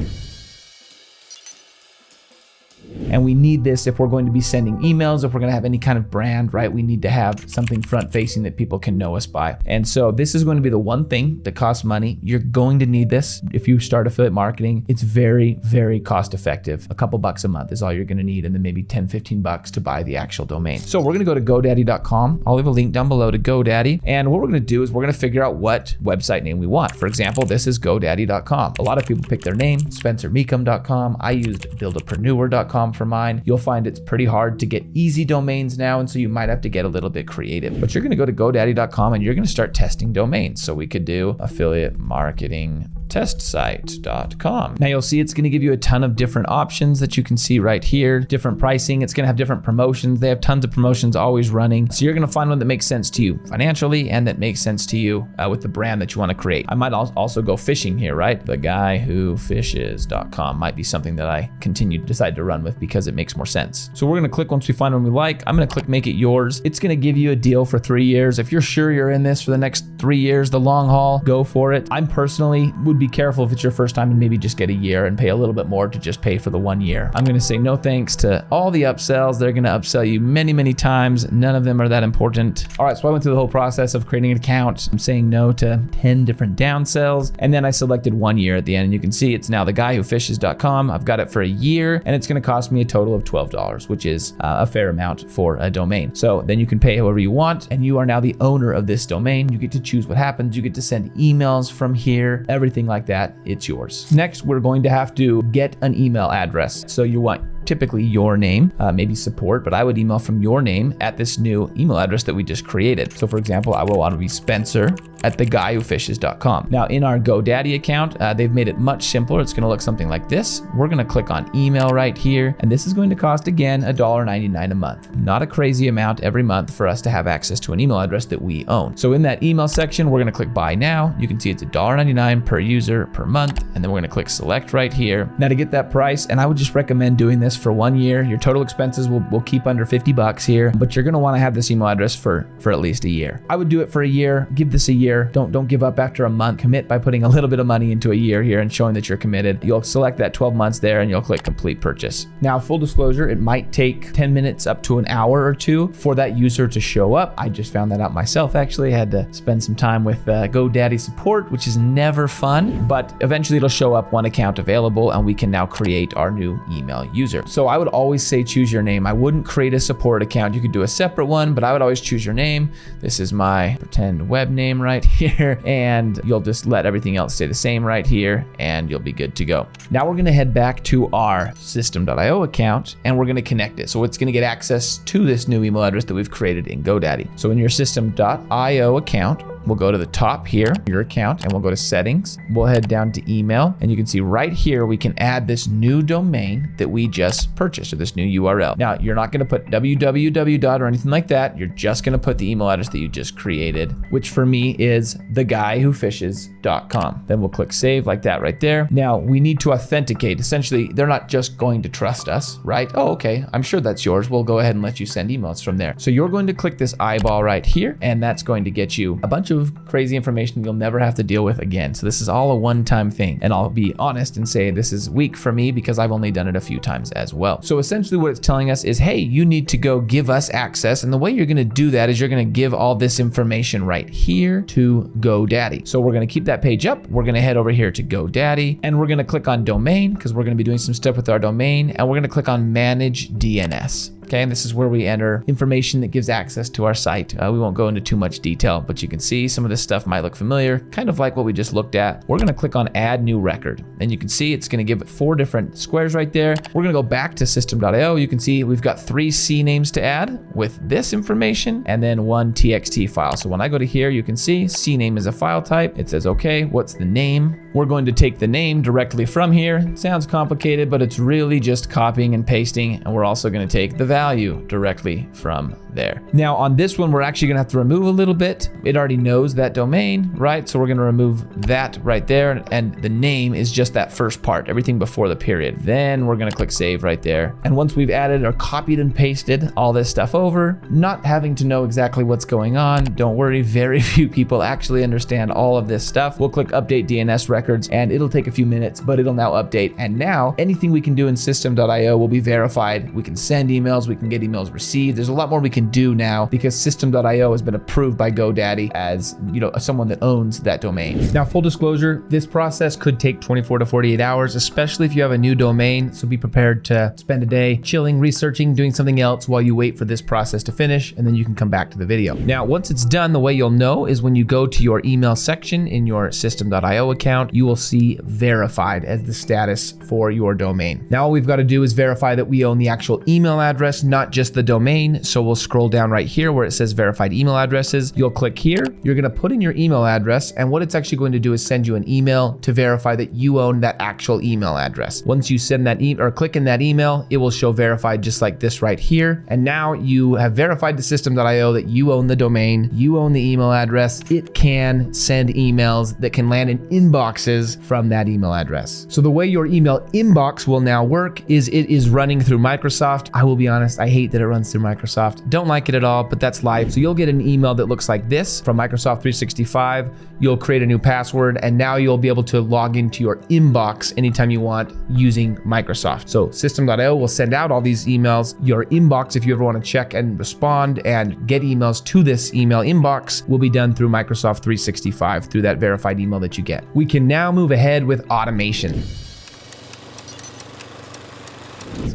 And we need this if we're going to be sending emails, if we're going to have any kind of brand, right? We need to have something front facing that people can know us by. And so this is going to be the one thing that costs money. You're going to need this. If you start affiliate marketing, it's very, very cost effective. A couple bucks a month is all you're going to need, and then maybe 10, 15 bucks to buy the actual domain. So we're going to go to GoDaddy.com. I'll leave a link down below to GoDaddy. And what we're going to do is we're going to figure out what website name we want. For example, this is GoDaddy.com. A lot of people pick their name, SpencerMeekum.com. I used Buildapreneur.com for mine. You'll find it's pretty hard to get easy domains now, and so you might have to get a little bit creative. But you're going to go to GoDaddy.com and you're going to start testing domains. So we could do affiliate marketing testsite.com. Now you'll see it's going to give you a ton of different options that you can see right here, different pricing. It's going to have different promotions. They have tons of promotions always running. So you're going to find one that makes sense to you financially and that makes sense to you with the brand that you want to create. I might also go fishing here, right? TheguyWhofishes.com might be something that I decide to run with because it makes more sense. So we're going to click once we find one we like. I'm going to click make it yours. It's going to give you a deal for 3 years. If you're sure you're in this for the next 3 years, the long haul, go for it. I'm personally would be careful if it's your first time and maybe just get a year and pay a little bit more to just pay for the 1 year. I'm going to say no thanks to all the upsells. They're going to upsell you many, many times. None of them are that important. All right, so I went through the whole process of creating an account. I'm saying no to 10 different downsells. And then I selected 1 year at the end. And you can see it's now theguyWhofishes.com. I've got it for a year and it's going to cost me a total of $12, which is a fair amount for a domain. So then you can pay however you want and you are now the owner of this domain. You get to choose what happens. You get to send emails from here, everything like that. It's yours. Next, we're going to have to get an email address. So you want typically your name, maybe support, but I would email from your name at this new email address that we just created. So for example, I will want to be Spencer@theguyWhofishes.com. Now in our GoDaddy account, they've made it much simpler. It's going to look something like this. We're going to click on email right here, and this is going to cost again $1.99 a month. Not a crazy amount every month for us to have access to an email address that we own. So in that email section, we're going to click buy now. You can see it's $1.99 per user per month, and then we're going to click select right here. Now to get that price, and I would just recommend doing this for 1 year. Your total expenses will keep under $50 here, but you're going to want to have this email address for at least a year. I would do it for a year. Give this a year. Don't give up after a month. Commit by putting a little bit of money into a year here and showing that you're committed. You'll select that 12 months there and you'll click complete purchase. Now, full disclosure, it might take 10 minutes up to an hour or two for that user to show up. I just found that out myself. Actually, I had to spend some time with GoDaddy support, which is never fun, but eventually it'll show up one account available and we can now create our new email user. So I would always say choose your name. I wouldn't create a support account. You could do a separate one, but I would always choose your name. This is my pretend web name right here, and you'll just let everything else stay the same right here, and you'll be good to go. Now we're going to head back to our system.io account, and we're going to connect it. So it's going to get access to this new email address that we've created in GoDaddy. So in your system.io account, we'll go to the top here, your account, and we'll go to settings. We'll head down to email, and you can see right here, we can add this new domain that we just purchased, or this new URL. Now, you're not gonna put www. or anything like that. You're just gonna put the email address that you just created, which for me is theguyWhofishes.com. Then we'll click save like that right there. Now, we need to authenticate. Essentially, they're not just going to trust us, right? Oh, okay, I'm sure that's yours. We'll go ahead and let you send emails from there. So you're going to click this eyeball right here, and that's going to get you a bunch of of crazy information you'll never have to deal with again. So this is all a one-time thing. And I'll be honest and say this is weak for me because I've only done it a few times as well. So essentially what it's telling us is, hey, you need to go give us access. And the way you're going to do that is you're going to give all this information right here to GoDaddy. So we're going to keep that page up. We're going to head over here to GoDaddy and we're going to click on domain because we're going to be doing some stuff with our domain, and we're going to click on manage DNS. Okay, and this is where we enter information that gives access to our site. We won't go into too much detail, but you can see some of this stuff might look familiar, kind of like what we just looked at. We're gonna click on add new record, and you can see it's gonna give it 4 different squares right there. We're gonna go back to system.io. You can see we've got 3 CNAMEs to add with this information and then 1 TXT file. So when I go to here, you can see CNAME is a file type. It says, okay, what's the name? We're going to take the name directly from here. It sounds complicated, but it's really just copying and pasting. And we're also gonna take the value directly from there. Now on this one, we're actually gonna have to remove a little bit. It already knows that domain, right? So we're gonna remove that right there. And the name is just that first part, everything before the period. Then we're gonna click save right there. And once we've added or copied and pasted all this stuff over, not having to know exactly what's going on, don't worry, very few people actually understand all of this stuff. We'll click update DNS records and it'll take a few minutes, but it'll now update. And now anything we can do in system.io will be verified. We can send emails, we can get emails received. There's a lot more we can do now because system.io has been approved by GoDaddy as, you know, someone that owns that domain. Now, full disclosure, this process could take 24 to 48 hours, especially if you have a new domain. So be prepared to spend a day chilling, researching, doing something else while you wait for this process to finish, and then you can come back to the video. Now, once it's done, the way you'll know is when you go to your email section in your system.io account, you will see verified as the status for your domain. Now, all we've got to do is verify that we own the actual email address, not just the domain. So we'll scroll down right here where it says verified email addresses. You'll click here. You're going to put in your email address, and what it's actually going to do is send you an email to verify that you own that actual email address. Once you send that email or click in that email, it will show verified just like this right here. And now you have verified to system.io that you own the domain, you own the email address. It can send emails that can land in inboxes from that email address. So the way your email inbox will now work is it is running through Microsoft. I will be honest, I hate that it runs through Microsoft. Don't like it at all, but that's life. So you'll get an email that looks like this from Microsoft 365. You'll create a new password, and now you'll be able to log into your inbox anytime you want using Microsoft. So system.io will send out all these emails. Your inbox, if you ever want to check and respond and get emails to this email inbox, will be done through Microsoft 365 through that verified email that you get. We can now move ahead with automation.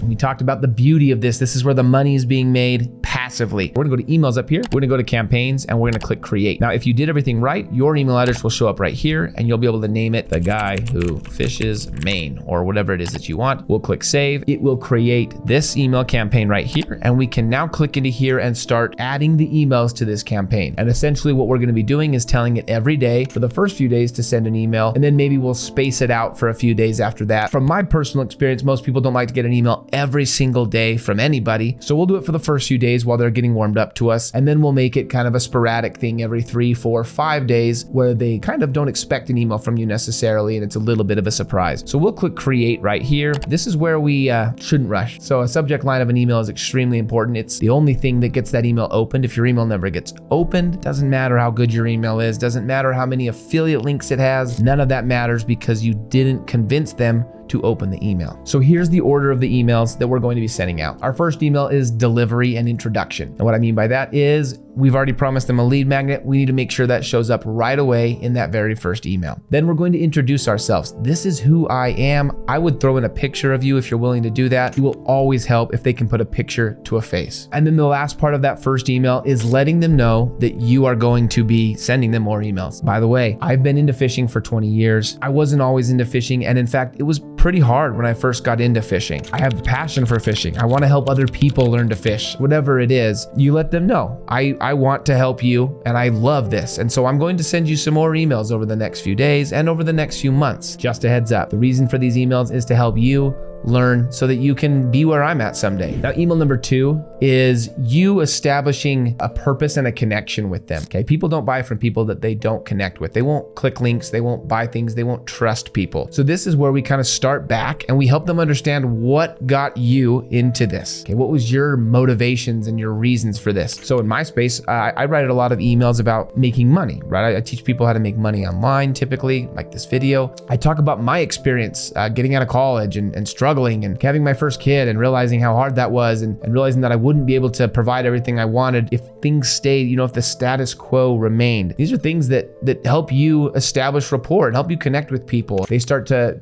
We talked about the beauty of this. This is where the money is being made passively. We're gonna go to emails up here. We're gonna go to campaigns and we're gonna click create. Now, if you did everything right, your email address will show up right here and you'll be able to name it the guy who fishes Maine or whatever it is that you want. We'll click save. It will create this email campaign right here. And we can now click into here and start adding the emails to this campaign. And essentially what we're gonna be doing is telling it every day for the first few days to send an email. And then maybe we'll space it out for a few days after that. From my personal experience, most people don't like to get an email every single day from anybody. So we'll do it for the first few days while they're getting warmed up to us. And then we'll make it kind of a sporadic thing every 3, 4, 5 days where they kind of don't expect an email from you necessarily. And it's a little bit of a surprise. So we'll click create right here. This is where we shouldn't rush. So a subject line of an email is extremely important. It's the only thing that gets that email opened. If your email never gets opened, it doesn't matter how good your email is, doesn't matter how many affiliate links it has. None of that matters because you didn't convince them to open the email. So here's the order of the emails that we're going to be sending out. Our first email is delivery and introduction. And what I mean by that is we've already promised them a lead magnet. We need to make sure that shows up right away in that very first email. Then we're going to introduce ourselves. This is who I am. I would throw in a picture of you if you're willing to do that. It will always help if they can put a picture to a face. And then the last part of that first email is letting them know that you are going to be sending them more emails. By the way, I've been into fishing for 20 years. I wasn't always into fishing. And in fact, it was pretty hard when I first got into fishing. I have a passion for fishing. I want to help other people learn to fish. Whatever it is, you let them know. I want to help you and I love this. And so I'm going to send you some more emails over the next few days and over the next few months. Just a heads up. The reason for these emails is to help you learn so that you can be where I'm at someday. Now, email number 2 is you establishing a purpose and a connection with them. Okay. People don't buy from people that they don't connect with. They won't click links. They won't buy things. They won't trust people. So this is where we kind of start back and we help them understand what got you into this. Okay. What was your motivations and your reasons for this? So in my space, I write a lot of emails about making money, right? I teach people how to make money online, typically, like this video. I talk about my experience getting out of college and struggling and having my first kid and realizing how hard that was and realizing that I wouldn't be able to provide everything I wanted if things stayed, if the status quo remained. These are things that help you establish rapport and help you connect with people. They start to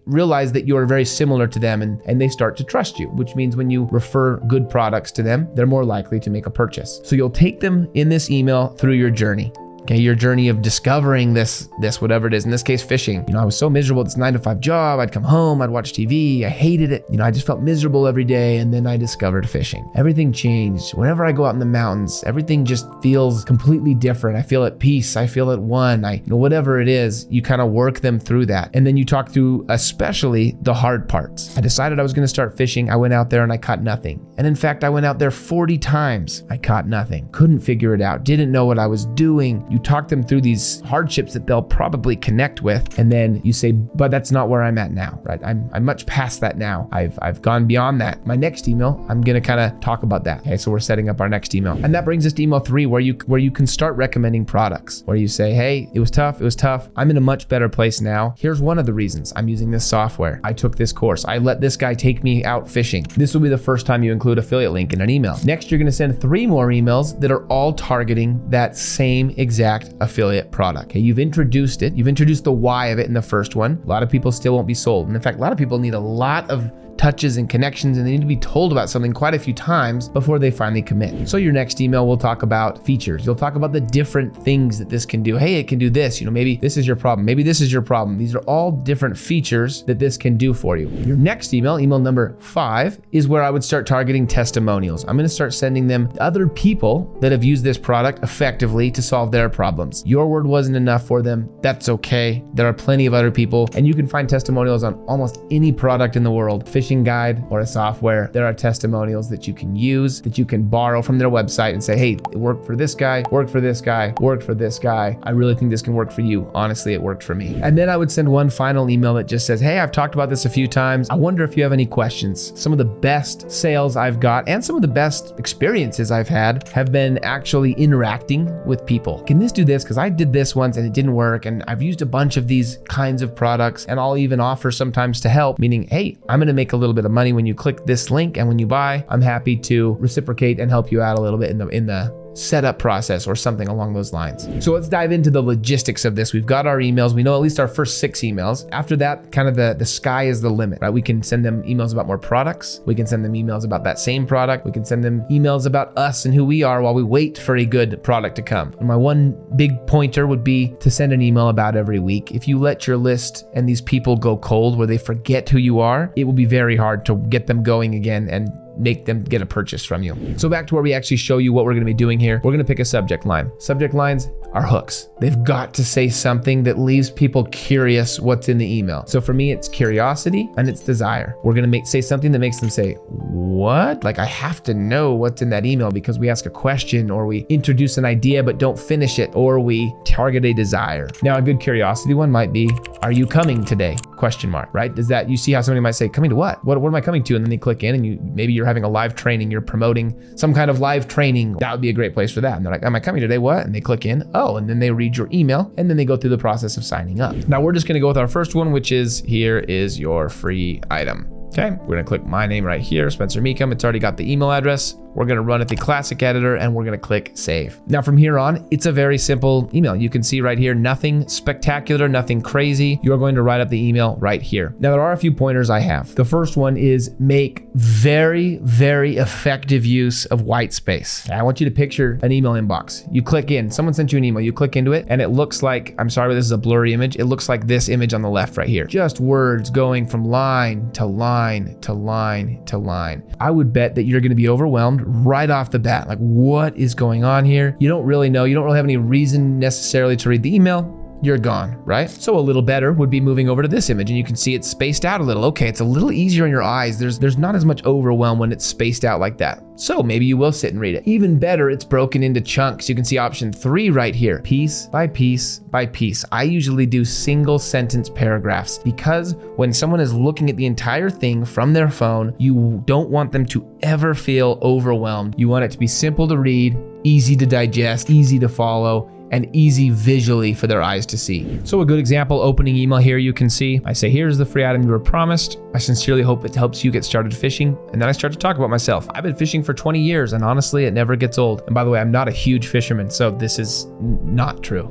realize that you're very similar to them and they start to trust you, which means when you refer good products to them, they're more likely to make a purchase. So you'll take them in this email through your journey. Okay, your journey of discovering this whatever it is, in this case, fishing. I was so miserable at this 9-to-5 job. I'd come home, I'd watch TV. I hated it. I just felt miserable every day. And then I discovered fishing. Everything changed. Whenever I go out in the mountains, everything just feels completely different. I feel at peace. I feel at one. Whatever it is, you kind of work them through that. And then you talk through especially the hard parts. I decided I was going to start fishing. I went out there and I caught nothing. And in fact, I went out there 40 times. I caught nothing. Couldn't figure it out. Didn't know what I was doing. You talk them through these hardships that they'll probably connect with. And then you say, but that's not where I'm at now, right? I'm much past that now. I've gone beyond that. My next email, I'm going to kind of talk about that. Okay. So we're setting up our next email. And that brings us to email 3, where you can start recommending products, where you say, hey, it was tough. I'm in a much better place now. Here's one of the reasons. I'm using this software. I took this course. I let this guy take me out fishing. This will be the first time you include affiliate link in an email. Next, you're going to send 3 more emails that are all targeting that same exact affiliate product. Okay, you've introduced it. You've introduced the why of it in the first one. A lot of people still won't be sold. And in fact, a lot of people need a lot of touches and connections, and they need to be told about something quite a few times before they finally commit. So your next email will talk about features. You'll talk about the different things that this can do. Hey, it can do this. Maybe this is your problem. Maybe this is your problem. These are all different features that this can do for you. Your next email number 5, is where I would start targeting testimonials. I'm going to start sending them other people that have used this product effectively to solve their problems. Your word wasn't enough for them. That's okay. There are plenty of other people, and you can find testimonials on almost any product in the world. Fishing guide or a software, there are testimonials that you can use, that you can borrow from their website and say, hey, it worked for this guy, worked for this guy, worked for this guy. I really think this can work for you. Honestly, it worked for me. And then I would send one final email that just says, hey, I've talked about this a few times. I wonder if you have any questions. Some of the best sales I've got and some of the best experiences I've had have been actually interacting with people. Can this do this? Because I did this once and it didn't work. And I've used a bunch of these kinds of products, and I'll even offer sometimes to help, meaning, hey, I'm going to make a little bit of money when you click this link, and when you buy, I'm happy to reciprocate and help you out a little bit in the setup process or something along those lines. So let's dive into the logistics of this. We've got our emails. We know at least our first 6 emails. After that, kind of the sky is the limit, right? We can send them emails about more products. We can send them emails about that same product. We can send them emails about us and who we are while we wait for a good product to come. And my one big pointer would be to send an email about every week. If you let your list and these people go cold where they forget who you are, it will be very hard to get them going again and make them get a purchase from you. So back to where we actually show you what we're going to be doing here. We're going to pick a subject line. Subject lines are hooks. They've got to say something that leaves people curious what's in the email. So for me, it's curiosity and it's desire. We're going to say something that makes them say, what? Like, I have to know what's in that email, because we ask a question or we introduce an idea but don't finish it, or we target a desire. Now, a good curiosity one might be, are you coming today? Question mark, right? Does that, you see how somebody might say, coming to what? What am I coming to? And then they click in and maybe you're having a live training, you're promoting some kind of live training. That would be a great place for that. And they're like, am I coming today? What? And they click in. Oh, and then they read your email, and then they go through the process of signing up. Now we're just going to go with our first one, which is, here is your free item. Okay, we're going to click my name right here, Spencer Meekum. It's already got the email address. We're going to run it the classic editor, and we're going to click save. Now from here on, it's a very simple email. You can see right here, nothing spectacular, nothing crazy. You're going to write up the email right here. Now there are a few pointers I have. The first one is make very, very effective use of white space. I want you to picture an email inbox. You click in, someone sent you an email, you click into it, and it looks like, I'm sorry, but this is a blurry image. It looks like this image on the left right here. Just words going from line to line to line to line. I would bet that you're going to be overwhelmed right off the bat. Like, what is going on here? You don't really know. You don't really have any reason necessarily to read the email. you're gone, right? So a little better would be moving over to this image, and you can see it's spaced out a little. Okay, it's a little easier on your eyes. There's not as much overwhelm when it's spaced out like that. So maybe you will sit and read it. Even better, it's broken into chunks. You can see option 3 right here, piece by piece by piece. I usually do single sentence paragraphs because when someone is looking at the entire thing from their phone, you don't want them to ever feel overwhelmed. You want it to be simple to read, easy to digest, easy to follow, and easy visually for their eyes to see. So a good example, opening email here, you can see, I say, here's the free item you were promised. I sincerely hope it helps you get started fishing. And then I start to talk about myself. I've been fishing for 20 years and honestly, it never gets old. And by the way, I'm not a huge fisherman, so this is not true.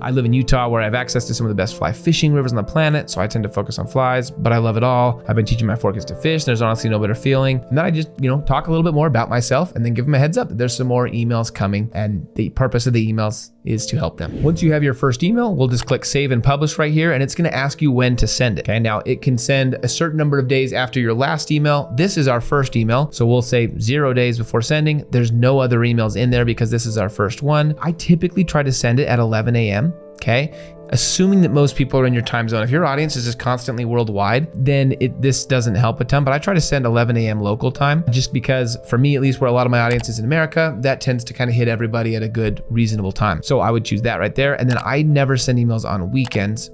I live in Utah where I have access to some of the best fly fishing rivers on the planet, so I tend to focus on flies, but I love it all. I've been teaching my 4 kids to fish. There's honestly no better feeling. And then I just, talk a little bit more about myself and then give them a heads up that there's some more emails coming, and the purpose of the emails is to help them. Once you have your first email, we'll just click save and publish right here, and it's gonna ask you when to send it. Okay, now it can send a certain number of days after your last email. This is our first email, so we'll say 0 days before sending. There's no other emails in there because this is our first one. I typically try to send it at 11 a.m. Okay, assuming that most people are in your time zone. If your audience is just constantly worldwide, then this doesn't help a ton, but I try to send 11 a.m. local time just because for me, at least where a lot of my audience is in America, that tends to kind of hit everybody at a good, reasonable time. So I would choose that right there. And then I never send emails on weekends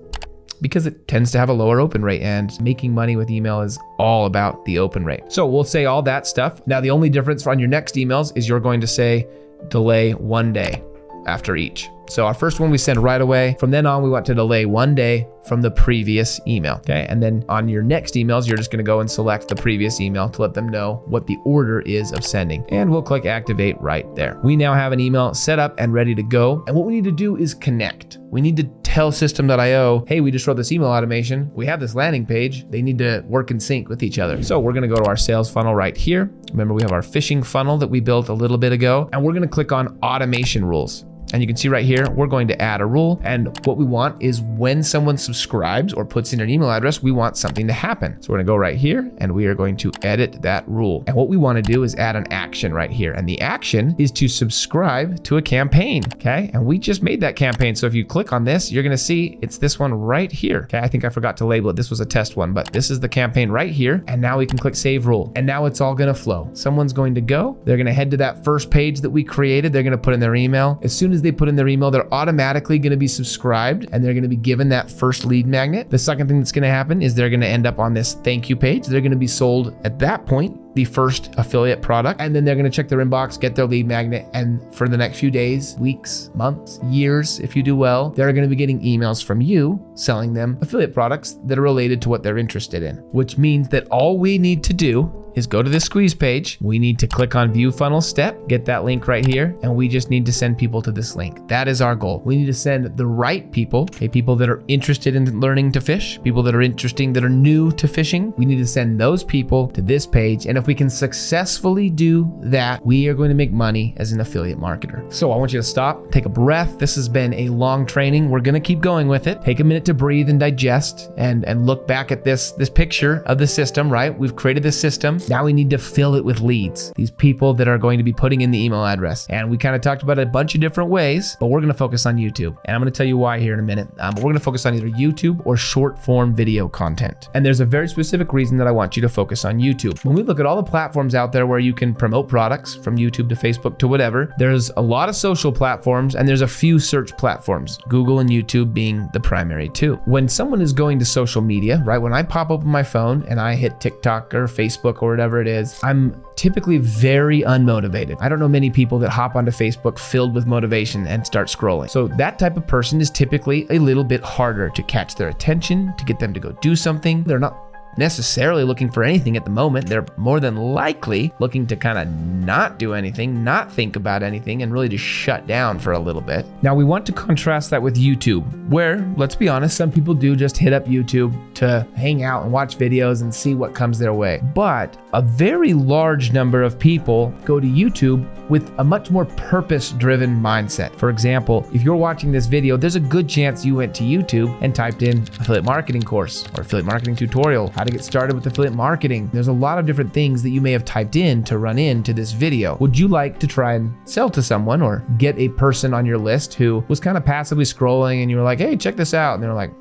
because it tends to have a lower open rate, and making money with email is all about the open rate. So we'll say all that stuff. Now, the only difference on your next emails is you're going to say delay 1 day after each. So our first one we send right away. From then on, we want to delay 1 day from the previous email, okay? And then on your next emails, you're just gonna go and select the previous email to let them know what the order is of sending. And we'll click activate right there. We now have an email set up and ready to go. And what we need to do is connect. We need to tell System.io, hey, we just wrote this email automation. We have this landing page. They need to work in sync with each other. So we're gonna go to our sales funnel right here. Remember, we have our phishing funnel that we built a little bit ago, and we're gonna click on automation rules. And you can see right here, we're going to add a rule. And what we want is when someone subscribes or puts in an email address, we want something to happen. So we're gonna go right here and we are going to edit that rule. And what we wanna do is add an action right here. And the action is to subscribe to a campaign, okay? And we just made that campaign. So if you click on this, you're gonna see it's this one right here, okay? I think I forgot to label it. This was a test one, but this is the campaign right here. And now we can click save rule. And now it's all gonna flow. Someone's going to go, they're gonna head to that first page that we created. They're gonna put in their email. As soon as they put in their email, they're automatically going to be subscribed and they're going to be given that first lead magnet. The second thing that's going to happen is they're going to end up on this thank you page. They're going to be sold at that point the first affiliate product, and then they're going to check their inbox, get their lead magnet, and for the next few days, weeks, months, years, if you do well, they're going to be getting emails from you selling them affiliate products that are related to what they're interested in, which means that all we need to do is go to this squeeze page. We need to click on view funnel step, get that link right here, and we just need to send people to this link. That is our goal. We need to send the right people, okay, people that are interested in learning to fish, people that are that are new to fishing. We need to send those people to this page. And if we can successfully do that, we are going to make money as an affiliate marketer. So I want you to stop, take a breath. This has been a long training. We're going to keep going with it. Take a minute to breathe and digest and look back at this picture of the system, right? We've created this system. Now we need to fill it with leads, these people that are going to be putting in the email address. And we kind of talked about it a bunch of different ways, but we're going to focus on YouTube. And I'm going to tell you why here in a minute. We're going to focus on either YouTube or short form video content. And there's a very specific reason that I want you to focus on YouTube. When we look at all the platforms out there where you can promote products, from YouTube to Facebook to whatever, there's a lot of social platforms and there's a few search platforms, Google and YouTube being the primary two. When someone is going to social media, right? When I pop open my phone and I hit TikTok or Facebook or whatever it is, I'm typically very unmotivated. I don't know many people that hop onto Facebook filled with motivation and start scrolling. So that type of person is typically a little bit harder to catch their attention, to get them to go do something. They're not necessarily looking for anything at the moment. They're more than likely looking to kind of not do anything, not think about anything, and really just shut down for a little bit. Now we want to contrast that with YouTube, where, let's be honest, some people do just hit up YouTube to hang out and watch videos and see what comes their way. But a very large number of people go to YouTube with a much more purpose-driven mindset. For example, if you're watching this video, there's a good chance you went to YouTube and typed in affiliate marketing course or affiliate marketing tutorial. how to get started with affiliate marketing. There's a lot of different things that you may have typed in to run into this video. Would you like to try and sell to someone or get a person on your list who was kind of passively scrolling and you were like, hey, check this out. And they're like,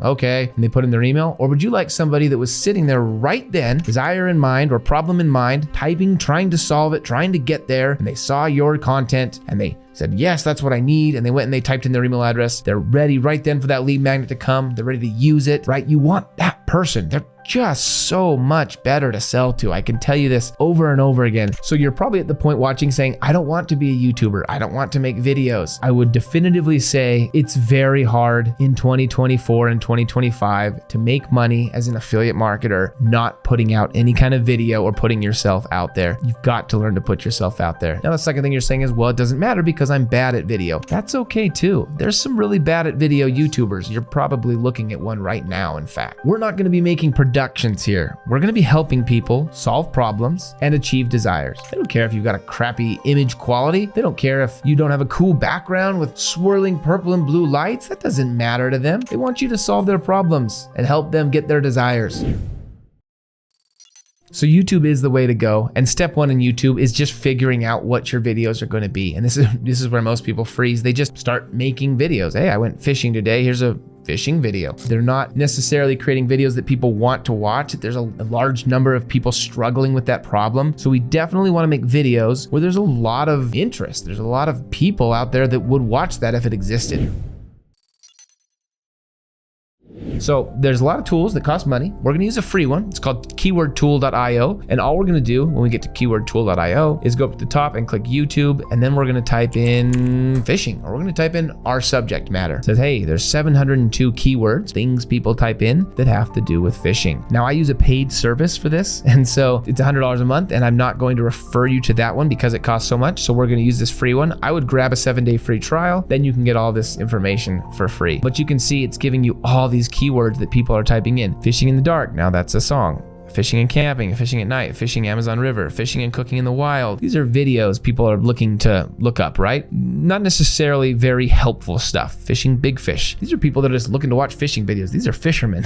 okay. And they put in their email? Or would you like somebody that was sitting there right then, desire in mind or problem in mind, typing, trying to solve it, trying to get there, and they saw your content and they said, yes, that's what I need. And they went and they typed in their email address. They're ready right then for that lead magnet to come. They're ready to use it, right? You want that person. They're just so much better to sell to. I can tell you this over and over again. So you're probably at the point watching saying, I don't want to be a YouTuber. I don't want to make videos. I would definitively say it's very hard in 2024 and 2025 to make money as an affiliate marketer, not putting out any kind of video or putting yourself out there. You've got to learn to put yourself out there. Now, the second thing you're saying is, well, it doesn't matter because I'm bad at video. That's okay too. There's some really bad at video YouTubers. You're probably looking at one right now, in fact. We're not going to be making productions here. We're going to be helping people solve problems and achieve desires. They don't care if you've got a crappy image quality. They don't care if you don't have a cool background with swirling purple and blue lights. That doesn't matter to them. They want you to solve their problems and help them get their desires. So YouTube is the way to go. And step one in YouTube is just figuring out what your videos are going to be. And this is where most people freeze. They just start making videos. Hey, I went fishing today. Here's a fishing video. They're not necessarily creating videos that people want to watch. There's a large number of people struggling with that problem. So we definitely want to make videos where there's a lot of interest. There's a lot of people out there that would watch that if it existed. So there's a lot of tools that cost money. We're going to use a free one. It's called keywordtool.io. And all we're going to do when we get to keywordtool.io is go up to the top and click YouTube. And then we're going to type in fishing, or we're going to type in our subject matter. It says, hey, there's 702 keywords, things people type in that have to do with fishing. Now I use a paid service for this. And so it's $100 a month. And I'm not going to refer you to that one because it costs so much. So we're going to use this free one. I would grab a 7-day free trial. Then you can get all this information for free. But you can see it's giving you all these keywords that people are typing in. Fishing in the dark, now that's a song. Fishing and camping, fishing at night, fishing Amazon River, fishing and cooking in the wild. These are videos people are looking to look up, right? Not necessarily very helpful stuff. Fishing big fish. These are people that are just looking to watch fishing videos. These are fishermen.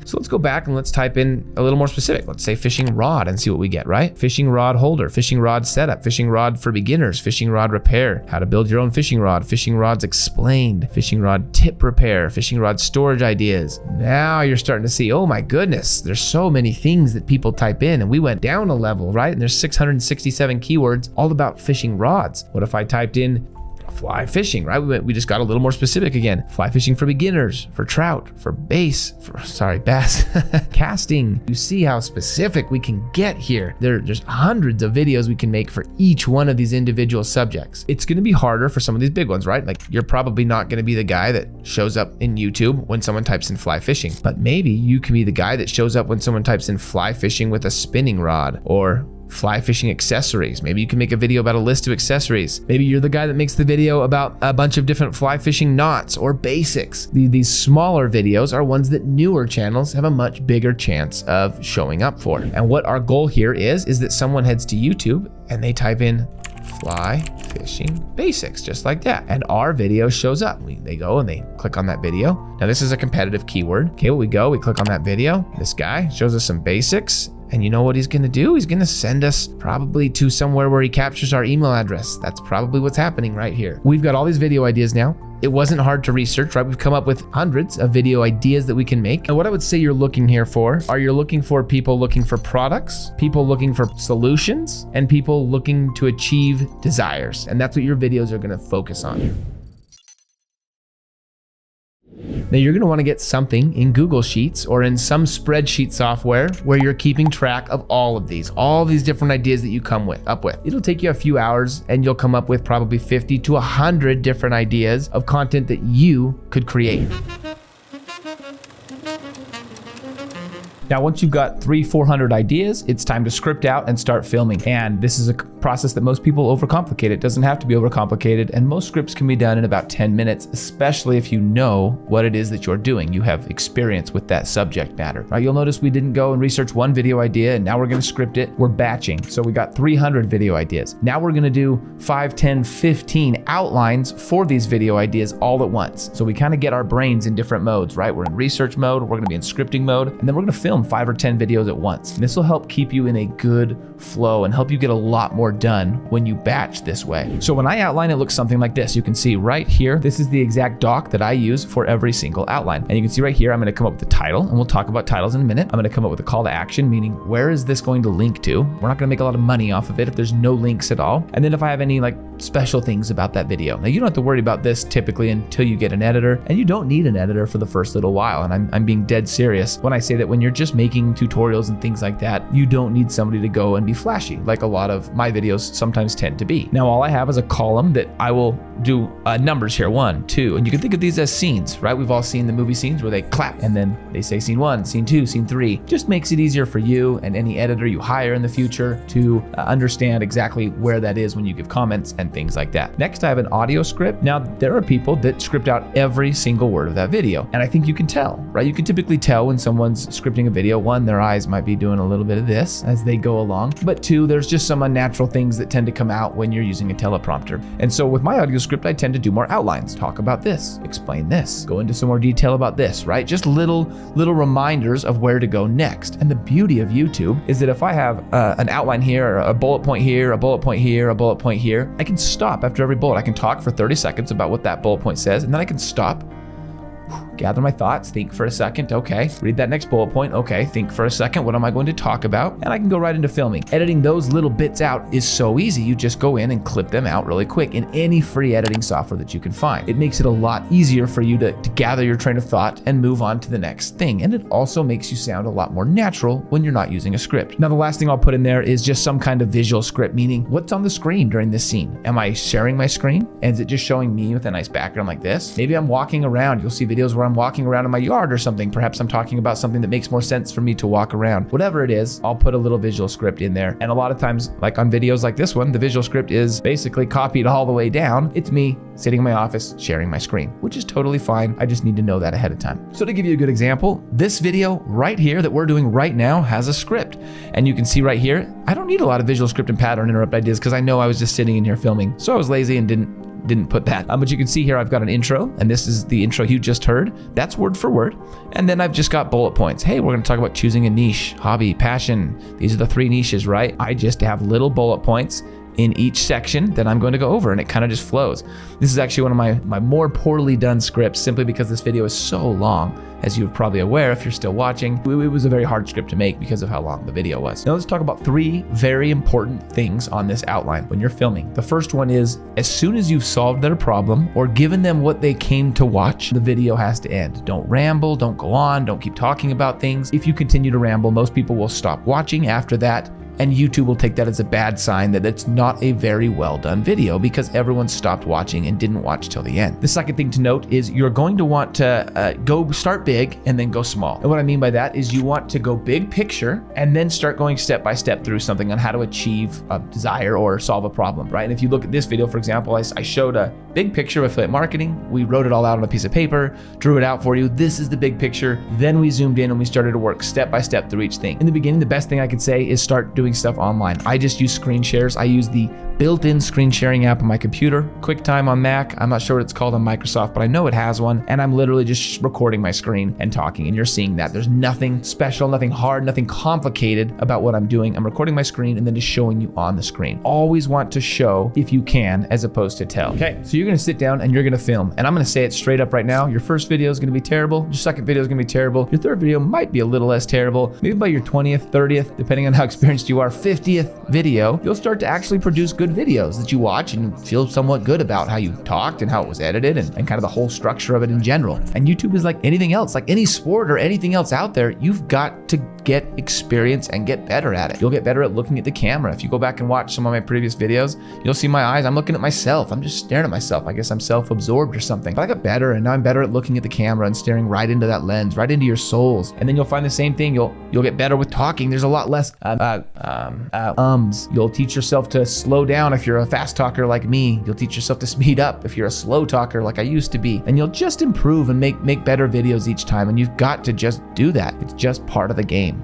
So let's go back and let's type in a little more specific. Let's say fishing rod and see what we get, right? Fishing rod holder, fishing rod setup, fishing rod for beginners, fishing rod repair, how to build your own fishing rod, fishing rods explained, fishing rod tip repair, fishing rod storage ideas. Now you're starting to see, oh my goodness, there's so many things that people type in, and we went down a level, right? And there's 667 keywords all about fishing rods. What if I typed in fly fishing, right? We just got a little more specific again. Fly fishing for beginners, for trout, for bass, casting. You see how specific we can get here. There's hundreds of videos we can make for each one of these individual subjects. It's going to be harder for some of these big ones, right? Like you're probably not going to be the guy that shows up in YouTube when someone types in fly fishing, but maybe you can be the guy that shows up when someone types in fly fishing with a spinning rod or fly fishing accessories. Maybe you can make a video about a list of accessories. Maybe you're the guy that makes the video about a bunch of different fly fishing knots or basics. These smaller videos are ones that newer channels have a much bigger chance of showing up for. And what our goal here is that someone heads to YouTube and they type in fly fishing basics, just like that. And our video shows up. They go and they click on that video. Now this is a competitive keyword. Okay, we click on that video. This guy shows us some basics. And you know what he's going to do? He's going to send us probably to somewhere where he captures our email address. That's probably what's happening right here. We've got all these video ideas now. It wasn't hard to research, right? We've come up with hundreds of video ideas that we can make. And what I would say you're looking here for are you're looking for people looking for products, people looking for solutions, and people looking to achieve desires. And that's what your videos are going to focus on. Now you're going to want to get something in Google Sheets or in some spreadsheet software where you're keeping track of all these different ideas that you come up with. It'll take you a few hours and you'll come up with probably 50 to 100 different ideas of content that you could create. Now, once you've got 300-400 ideas, it's time to script out and start filming. And this is a process that most people overcomplicate. It doesn't have to be overcomplicated, and most scripts can be done in about 10 minutes, especially if you know what it is that you're doing. You have experience with that subject matter, right? You'll notice we didn't go and research one video idea, and now we're gonna script it. We're batching. So we got 300 video ideas. Now we're gonna do 5, 10, 15 outlines for these video ideas all at once. So we kind of get our brains in different modes, right? We're in research mode, we're gonna be in scripting mode, and then we're gonna film film 5 or 10 videos at once. And this will help keep you in a good flow and help you get a lot more done when you batch this way. So when I outline, it looks something like this. You can see right here, this is the exact doc that I use for every single outline. And you can see right here, I'm going to come up with the title, and we'll talk about titles in a minute. I'm going to come up with a call to action, meaning where is this going to link to? We're not going to make a lot of money off of it if there's no links at all. And then if I have any like special things about that video. Now you don't have to worry about this typically until you get an editor, and you don't need an editor for the first little while. And I'm being dead serious when I say that when you're just making tutorials and things like that, you don't need somebody to go and be flashy like a lot of my videos sometimes tend to be. Now all I have is a column that I will do numbers here, 1, 2, and you can think of these as scenes, right? We've all seen the movie scenes where they clap and then they say scene 1, scene 2, scene 3. Just makes it easier for you and any editor you hire in the future to understand exactly where that is when you give comments and things like that. Next, I have an audio script. Now, there are people that script out every single word of that video, and I think you can tell, right? You can typically tell when someone's scripting a video. 1, their eyes might be doing a little bit of this as they go along, but 2, there's just some unnatural things that tend to come out when you're using a teleprompter. And so with my audio script, I tend to do more outlines, talk about this, explain this, go into some more detail about this, right? Just little reminders of where to go next. And the beauty of YouTube is that if I have an outline here, or a bullet point here, a bullet point here, a bullet point here, I can stop after every bullet. I can talk for 30 seconds about what that bullet point says, and then I can stop, gather my thoughts, think for a second, okay, read that next bullet point, okay, think for a second, what am I going to talk about? And I can go right into filming. Editing those little bits out is so easy. You just go in and clip them out really quick in any free editing software that you can find. It makes it a lot easier for you to gather your train of thought and move on to the next thing. And it also makes you sound a lot more natural when you're not using a script. Now, the last thing I'll put in there is just some kind of visual script, meaning what's on the screen during this scene? Am I sharing my screen? And is it just showing me with a nice background like this? Maybe I'm walking around. You'll see videos where I'm walking around in my yard or something. Perhaps I'm talking about something that makes more sense for me to walk around. Whatever it is, I'll put a little visual script in there. And a lot of times, like on videos like this one, the visual script is basically copied all the way down. It's me sitting in my office, sharing my screen, which is totally fine. I just need to know that ahead of time. So to give you a good example, this video right here that we're doing right now has a script. And you can see right here, I don't need a lot of visual script and pattern interrupt ideas because I know I was just sitting in here filming. So I was lazy and didn't put that. But you can see here I've got an intro, and this is the intro you just heard. That's word for word. And then I've just got bullet points. Hey, we're going to talk about choosing a niche, hobby, passion. These are the 3 niches, right? I just have little bullet points in each section that I'm going to go over, and it kind of just flows. This is actually one of my more poorly done scripts, simply because this video is so long. As you're probably aware, if you're still watching, it was a very hard script to make because of how long the video was. Now let's talk about 3 very important things on this outline when you're filming. The first one is, as soon as you've solved their problem or given them what they came to watch, the video has to end. Don't ramble, don't go on, don't keep talking about things. If you continue to ramble, most people will stop watching after that, and YouTube will take that as a bad sign that it's not a very well done video because everyone stopped watching and didn't watch till the end. The second thing to note is you're going to want to go start big and then go small. And what I mean by that is you want to go big picture and then start going step by step through something on how to achieve a desire or solve a problem, right? And if you look at this video, for example, I showed a big picture of affiliate marketing. We wrote it all out on a piece of paper, drew it out for you. This is the big picture. Then we zoomed in and we started to work step by step through each thing. In the beginning, the best thing I could say is start doing stuff online. I just use screen shares. I use the built-in screen sharing app on my computer, QuickTime on Mac. I'm not sure what it's called on Microsoft, but I know it has one. And I'm literally just recording my screen and talking, and you're seeing that. There's nothing special, nothing hard, nothing complicated about what I'm doing. I'm recording my screen and then just showing you on the screen. Always want to show if you can, as opposed to tell. Okay, so you're gonna sit down and you're gonna film. And I'm gonna say it straight up right now. Your first video is gonna be terrible. Your second video is gonna be terrible. Your third video might be a little less terrible. Maybe by your 20th, 30th, depending on how experienced you are, 50th video, you'll start to actually produce good videos that you watch and feel somewhat good about how you talked and how it was edited and kind of the whole structure of it in general. And YouTube is like anything else, like any sport or anything else out there. You've got to get experience and get better at it. You'll get better at looking at the camera. If you go back and watch some of my previous videos, you'll see my eyes. I'm looking at myself. I'm just staring at myself. I guess I'm self-absorbed or something. But I got better, and now I'm better at looking at the camera and staring right into that lens, right into your souls. And then you'll find the same thing. You'll get better with talking. There's a lot less ums. You'll teach yourself to slow down if you're a fast talker like me. You'll teach yourself to speed up if you're a slow talker like I used to be. And you'll just improve and make better videos each time. And you've got to just do that. It's just part of the game.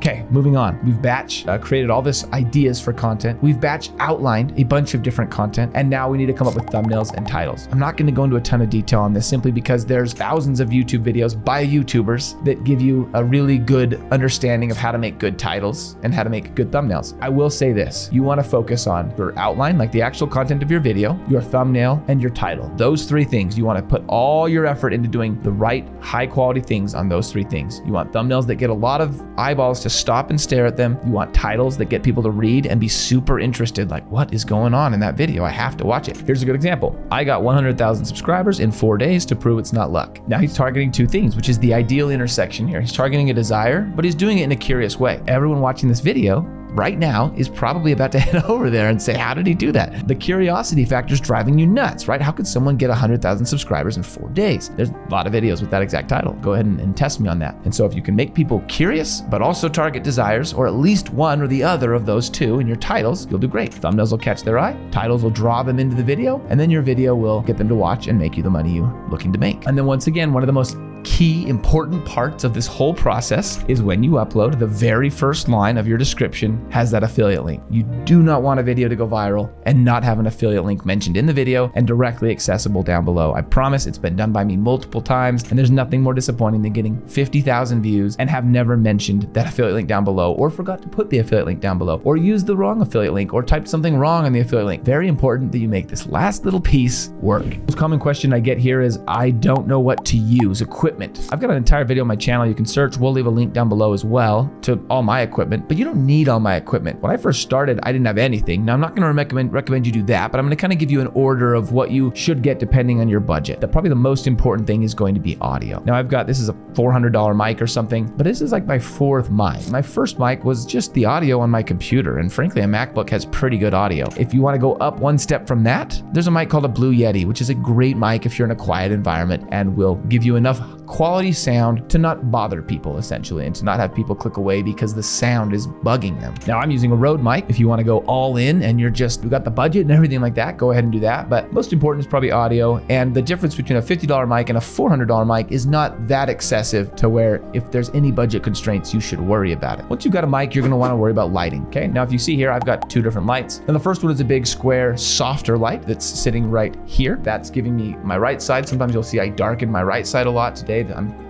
Okay, moving on. We've batch created all this ideas for content. We've batch outlined a bunch of different content, and now we need to come up with thumbnails and titles. I'm not going to go into a ton of detail on this simply because there's thousands of YouTube videos by YouTubers that give you a really good understanding of how to make good titles and how to make good thumbnails. I will say this, you want to focus on your outline, like the actual content of your video, your thumbnail, and your title. Those three things. You want to put all your effort into doing the right high quality things on those three things. You want thumbnails that get a lot of eyeballs to stop and stare at them. You want titles that get people to read and be super interested, like what is going on in that video? I have to watch it. Here's a good example. I got 100,000 subscribers in 4 days to prove it's not luck. Now he's targeting two things, which is the ideal intersection here. He's targeting a desire, but he's doing it in a curious way. Everyone watching this video right now is probably about to head over there and say, how did he do that? The curiosity factor is driving you nuts, right? How could someone get 100,000 subscribers in 4 days? There's a lot of videos with that exact title. Go ahead and test me on that. And so if you can make people curious, but also target desires, or at least one or the other of those two in your titles, you'll do great. Thumbnails will catch their eye, titles will draw them into the video, and then your video will get them to watch and make you the money you're looking to make. And then once again, one of the most key important parts of this whole process is when you upload, the very first line of your description has that affiliate link. You do not want a video to go viral and not have an affiliate link mentioned in the video and directly accessible down below. I promise it's been done by me multiple times, and there's nothing more disappointing than getting 50,000 views and have never mentioned that affiliate link down below, or forgot to put the affiliate link down below, or used the wrong affiliate link, or typed something wrong on the affiliate link. Very important that you make this last little piece work. The most common question I get here is, I don't know what to use. Equipment. I've got an entire video on my channel you can search. We'll leave a link down below as well to all my equipment, but you don't need all my equipment. When I first started, I didn't have anything. Now I'm not going to recommend you do that, but I'm going to kind of give you an order of what you should get depending on your budget. Probably the most important thing is going to be audio. Now this is a $400 mic or something, but this is like my fourth mic. My first mic was just the audio on my computer, and frankly, a MacBook has pretty good audio. If you want to go up one step from that, there's a mic called a Blue Yeti, which is a great mic if you're in a quiet environment and will give you enough quality sound to not bother people essentially, and to not have people click away because the sound is bugging them. Now I'm using a Rode mic. If you want to go all in and you've got the budget and everything like that, go ahead and do that. But most important is probably audio, and the difference between a $50 mic and a $400 mic is not that excessive to where if there's any budget constraints, you should worry about it. Once you've got a mic, you're going to want to worry about lighting. Okay. Now if you see here, I've got two different lights. And the first one is a big square, softer light that's sitting right here. That's giving me my right side. Sometimes you'll see I darken my right side a lot. Today,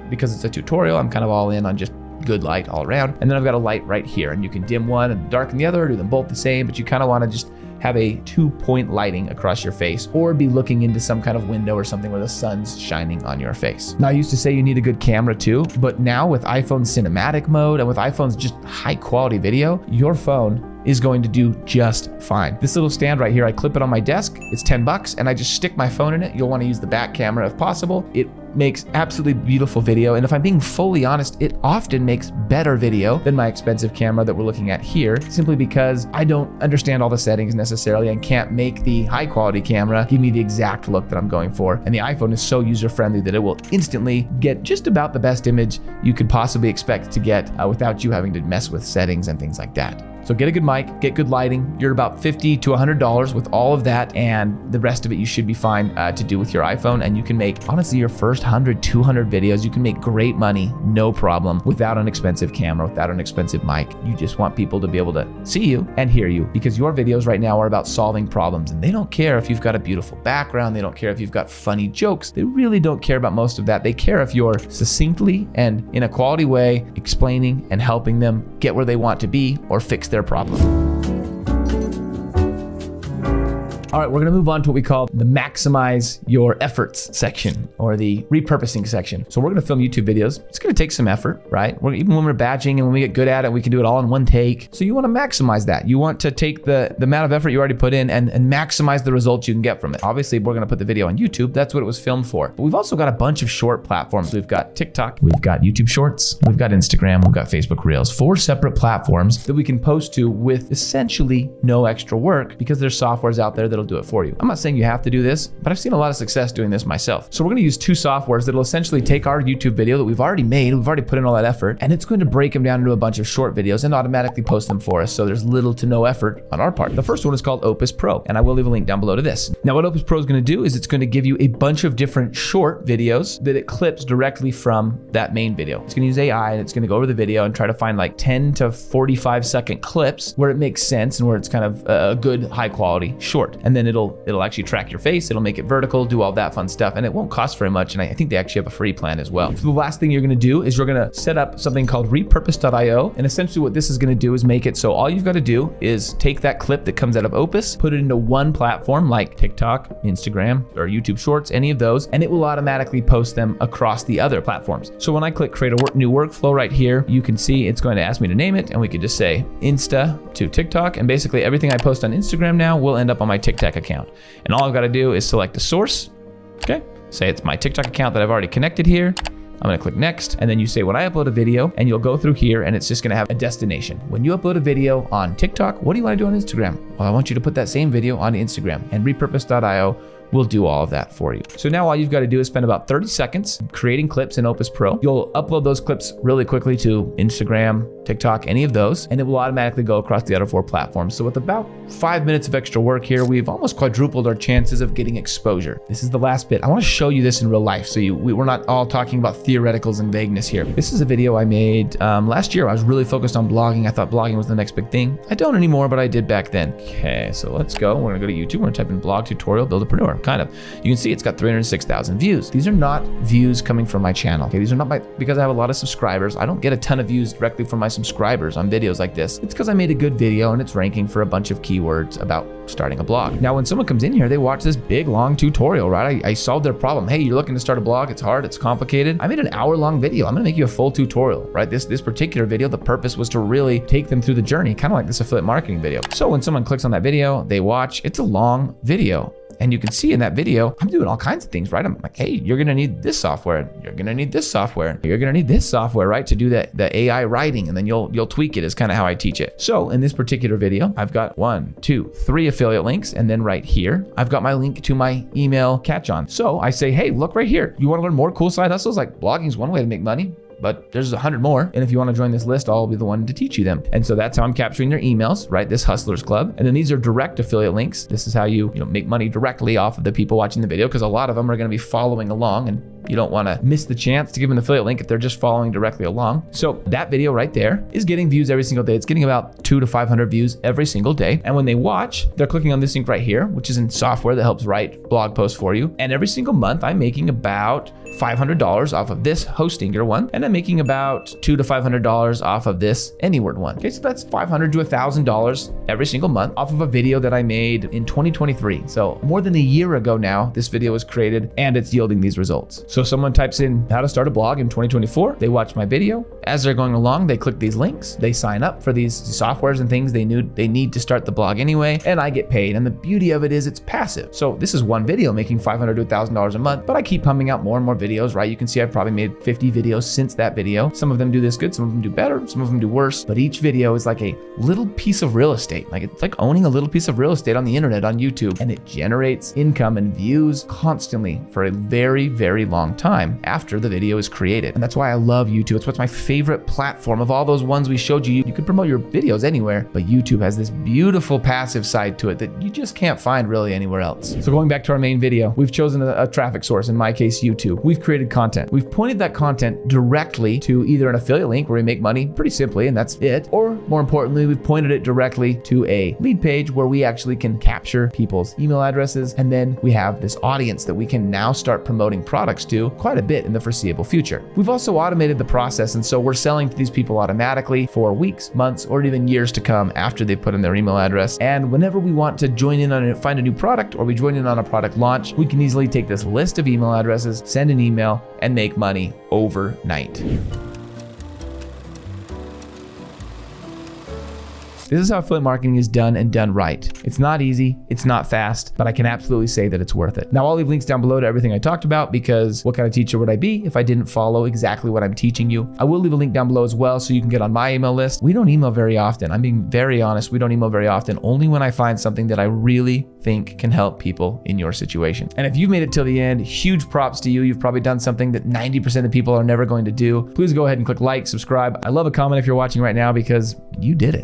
because it's a tutorial, I'm kind of all in on just good light all around. And then I've got a light right here, and you can dim one and darken the other, or do them both the same, but you kind of want to just have a 2-point lighting across your face, or be looking into some kind of window or something where the sun's shining on your face. Now I used to say you need a good camera too, but now with iPhone cinematic mode and with iPhone's just high quality video, your phone is going to do just fine. This little stand right here, I clip it on my desk. It's $10 and I just stick my phone in it. You'll want to use the back camera if possible. It makes absolutely beautiful video. And if I'm being fully honest, it often makes better video than my expensive camera that we're looking at here, simply because I don't understand all the settings necessarily and can't make the high quality camera give me the exact look that I'm going for. And the iPhone is so user friendly that it will instantly get just about the best image you could possibly expect to get without you having to mess with settings and things like that. So get a good mic, get good lighting. You're about $50 to $100 with all of that, and the rest of it you should be fine to do with your iPhone. And you can make, honestly, your first 100, 200 videos, you can make great money, no problem, without an expensive camera, without an expensive mic. You just want people to be able to see you and hear you, because your videos right now are about solving problems, and they don't care if you've got a beautiful background. They don't care if you've got funny jokes. They really don't care about most of that. They care if you're succinctly and in a quality way explaining and helping them get where they want to be or fix their problem. All right, we're gonna move on to what we call the maximize your efforts section, or the repurposing section. So we're gonna film YouTube videos. It's gonna take some effort, right? Even when we're batching and when we get good at it, we can do it all in one take. So you wanna maximize that. You want to take the amount of effort you already put in and maximize the results you can get from it. Obviously, we're gonna put the video on YouTube. That's what it was filmed for. But we've also got a bunch of short platforms. We've got TikTok, we've got YouTube Shorts, we've got Instagram, we've got Facebook Reels. 4 separate platforms that we can post to with essentially no extra work, because there's softwares out there that'll it'll do it for you. I'm not saying you have to do this, but I've seen a lot of success doing this myself. So we're gonna use two softwares that'll essentially take our YouTube video that we've already made, we've already put in all that effort, and it's going to break them down into a bunch of short videos and automatically post them for us. So there's little to no effort on our part. The first one is called Opus Pro, and I will leave a link down below to this. Now what Opus Pro is gonna do is it's gonna give you a bunch of different short videos that it clips directly from that main video. It's gonna use AI and it's gonna go over the video and try to find like 10 to 45-second clips where it makes sense and where it's kind of a good high quality short. And then it'll actually track your face, it'll make it vertical, do all that fun stuff, and it won't cost very much. And I think they actually have a free plan as well. So the last thing you're gonna do is you're gonna set up something called Repurpose.io. And essentially what this is gonna do is make it so all you've gotta do is take that clip that comes out of Opus, put it into one platform like TikTok, Instagram, or YouTube Shorts, any of those, and it will automatically post them across the other platforms. So when I click create a new workflow right here, you can see it's going to ask me to name it, and we could just say Insta to TikTok, and basically everything I post on Instagram now will end up on my TikTok account. And all I've gotta do is select the source, okay? Say it's my TikTok account that I've already connected here. I'm gonna click next, and then you say when I upload a video, and you'll go through here and it's just gonna have a destination. When you upload a video on TikTok, what do you wanna do on Instagram? Well, I want you to put that same video on Instagram, and Repurpose.io will do all of that for you. So now all you've got to do is spend about 30 seconds creating clips in Opus Pro. You'll upload those clips really quickly to Instagram, TikTok, any of those, and it will automatically go across the other 4 platforms. So with about 5 minutes of extra work here, we've almost quadrupled our chances of getting exposure. This is the last bit. I want to show you this in real life so we're not all talking about theoreticals and vagueness here. This is a video I made last year. I was really focused on blogging. I thought blogging was the next big thing. I don't anymore, but I did back then. Okay, so let's go. We're gonna go to YouTube. We're gonna type in blog tutorial buildapreneur. Kind of. You can see it's got 306,000 views. These are not views coming from my channel. Okay, these are not because I have a lot of subscribers. I don't get a ton of views directly from my subscribers on videos like this. It's because I made a good video and it's ranking for a bunch of keywords about starting a blog. Now, when someone comes in here, they watch this big, long tutorial, right? I solved their problem. Hey, you're looking to start a blog. It's hard. It's complicated. I made an hour-long video. I'm gonna make you a full tutorial, right? This particular video, the purpose was to really take them through the journey, kind of like this affiliate marketing video. So when someone clicks on that video, they watch. It's a long video. And you can see in that video, I'm doing all kinds of things, right? I'm like, hey, you're gonna need this software. You're gonna need this software. You're gonna need this software, right? To do the AI writing, and then you'll tweak it is kind of how I teach it. So in this particular video, I've got 1, 2, 3 affiliate links. And then right here, I've got my link to my email catch-on. So I say, hey, look right here. You wanna learn more cool side hustles? Like blogging is one way to make money, but there's 100 more. And if you want to join this list, I'll be the one to teach you them. And so that's how I'm capturing their emails, right? This Hustlers Club. And then these are direct affiliate links. This is how you make money directly off of the people watching the video, because a lot of them are going to be following along, and you don't want to miss the chance to give them an affiliate link if they're just following directly along. So that video right there is getting views every single day. It's getting about 200 to 500 views every single day. And when they watch, they're clicking on this link right here, which is in software that helps write blog posts for you. And every single month, I'm making about $500 off of this Hostinger one, and I'm making about $200 to $500 off of this Anyword one. Okay, so that's $500 to $1,000 every single month off of a video that I made in 2023. So more than a year ago now, this video was created, and it's yielding these results. So someone types in how to start a blog in 2024, they watch my video. As they're going along, they click these links, they sign up for these softwares and things they need to start the blog anyway, and I get paid. And the beauty of it is it's passive. So this is one video making $500 to $1,000 a month, but I keep pumping out more and more videos, right? You can see I've probably made 50 videos since that video. Some of them do this good, some of them do better, some of them do worse, but each video is like a little piece of real estate. Like it's like owning a little piece of real estate on the internet, on YouTube, and it generates income and views constantly for a very, very long time after the video is created. And that's why I love YouTube. It's what's my favorite platform of all those ones we showed you. You could promote your videos anywhere, but YouTube has this beautiful passive side to it that you just can't find really anywhere else. So going back to our main video, we've chosen a traffic source, in my case, YouTube. We've created content. We've pointed that content directly to either an affiliate link where we make money pretty simply, and that's it. Or more importantly, we've pointed it directly to a lead page where we actually can capture people's email addresses. And then we have this audience that we can now start promoting products to quite a bit in the foreseeable future. We've also automated the process. And so we're selling to these people automatically for weeks, months, or even years to come after they've put in their email address. And whenever we want to join in on find a new product, or we join in on a product launch, we can easily take this list of email addresses, send an email, and make money overnight. This is how affiliate marketing is done and done right. It's not easy, it's not fast, but I can absolutely say that it's worth it. Now I'll leave links down below to everything I talked about, because what kind of teacher would I be if I didn't follow exactly what I'm teaching you? I will leave a link down below as well so you can get on my email list. We don't email very often. I'm being very honest. We don't email very often, only when I find something that I really think can help people in your situation. And if you've made it till the end, huge props to you. You've probably done something that 90% of people are never going to do. Please go ahead and click like, subscribe. I love a comment if you're watching right now, because you did it.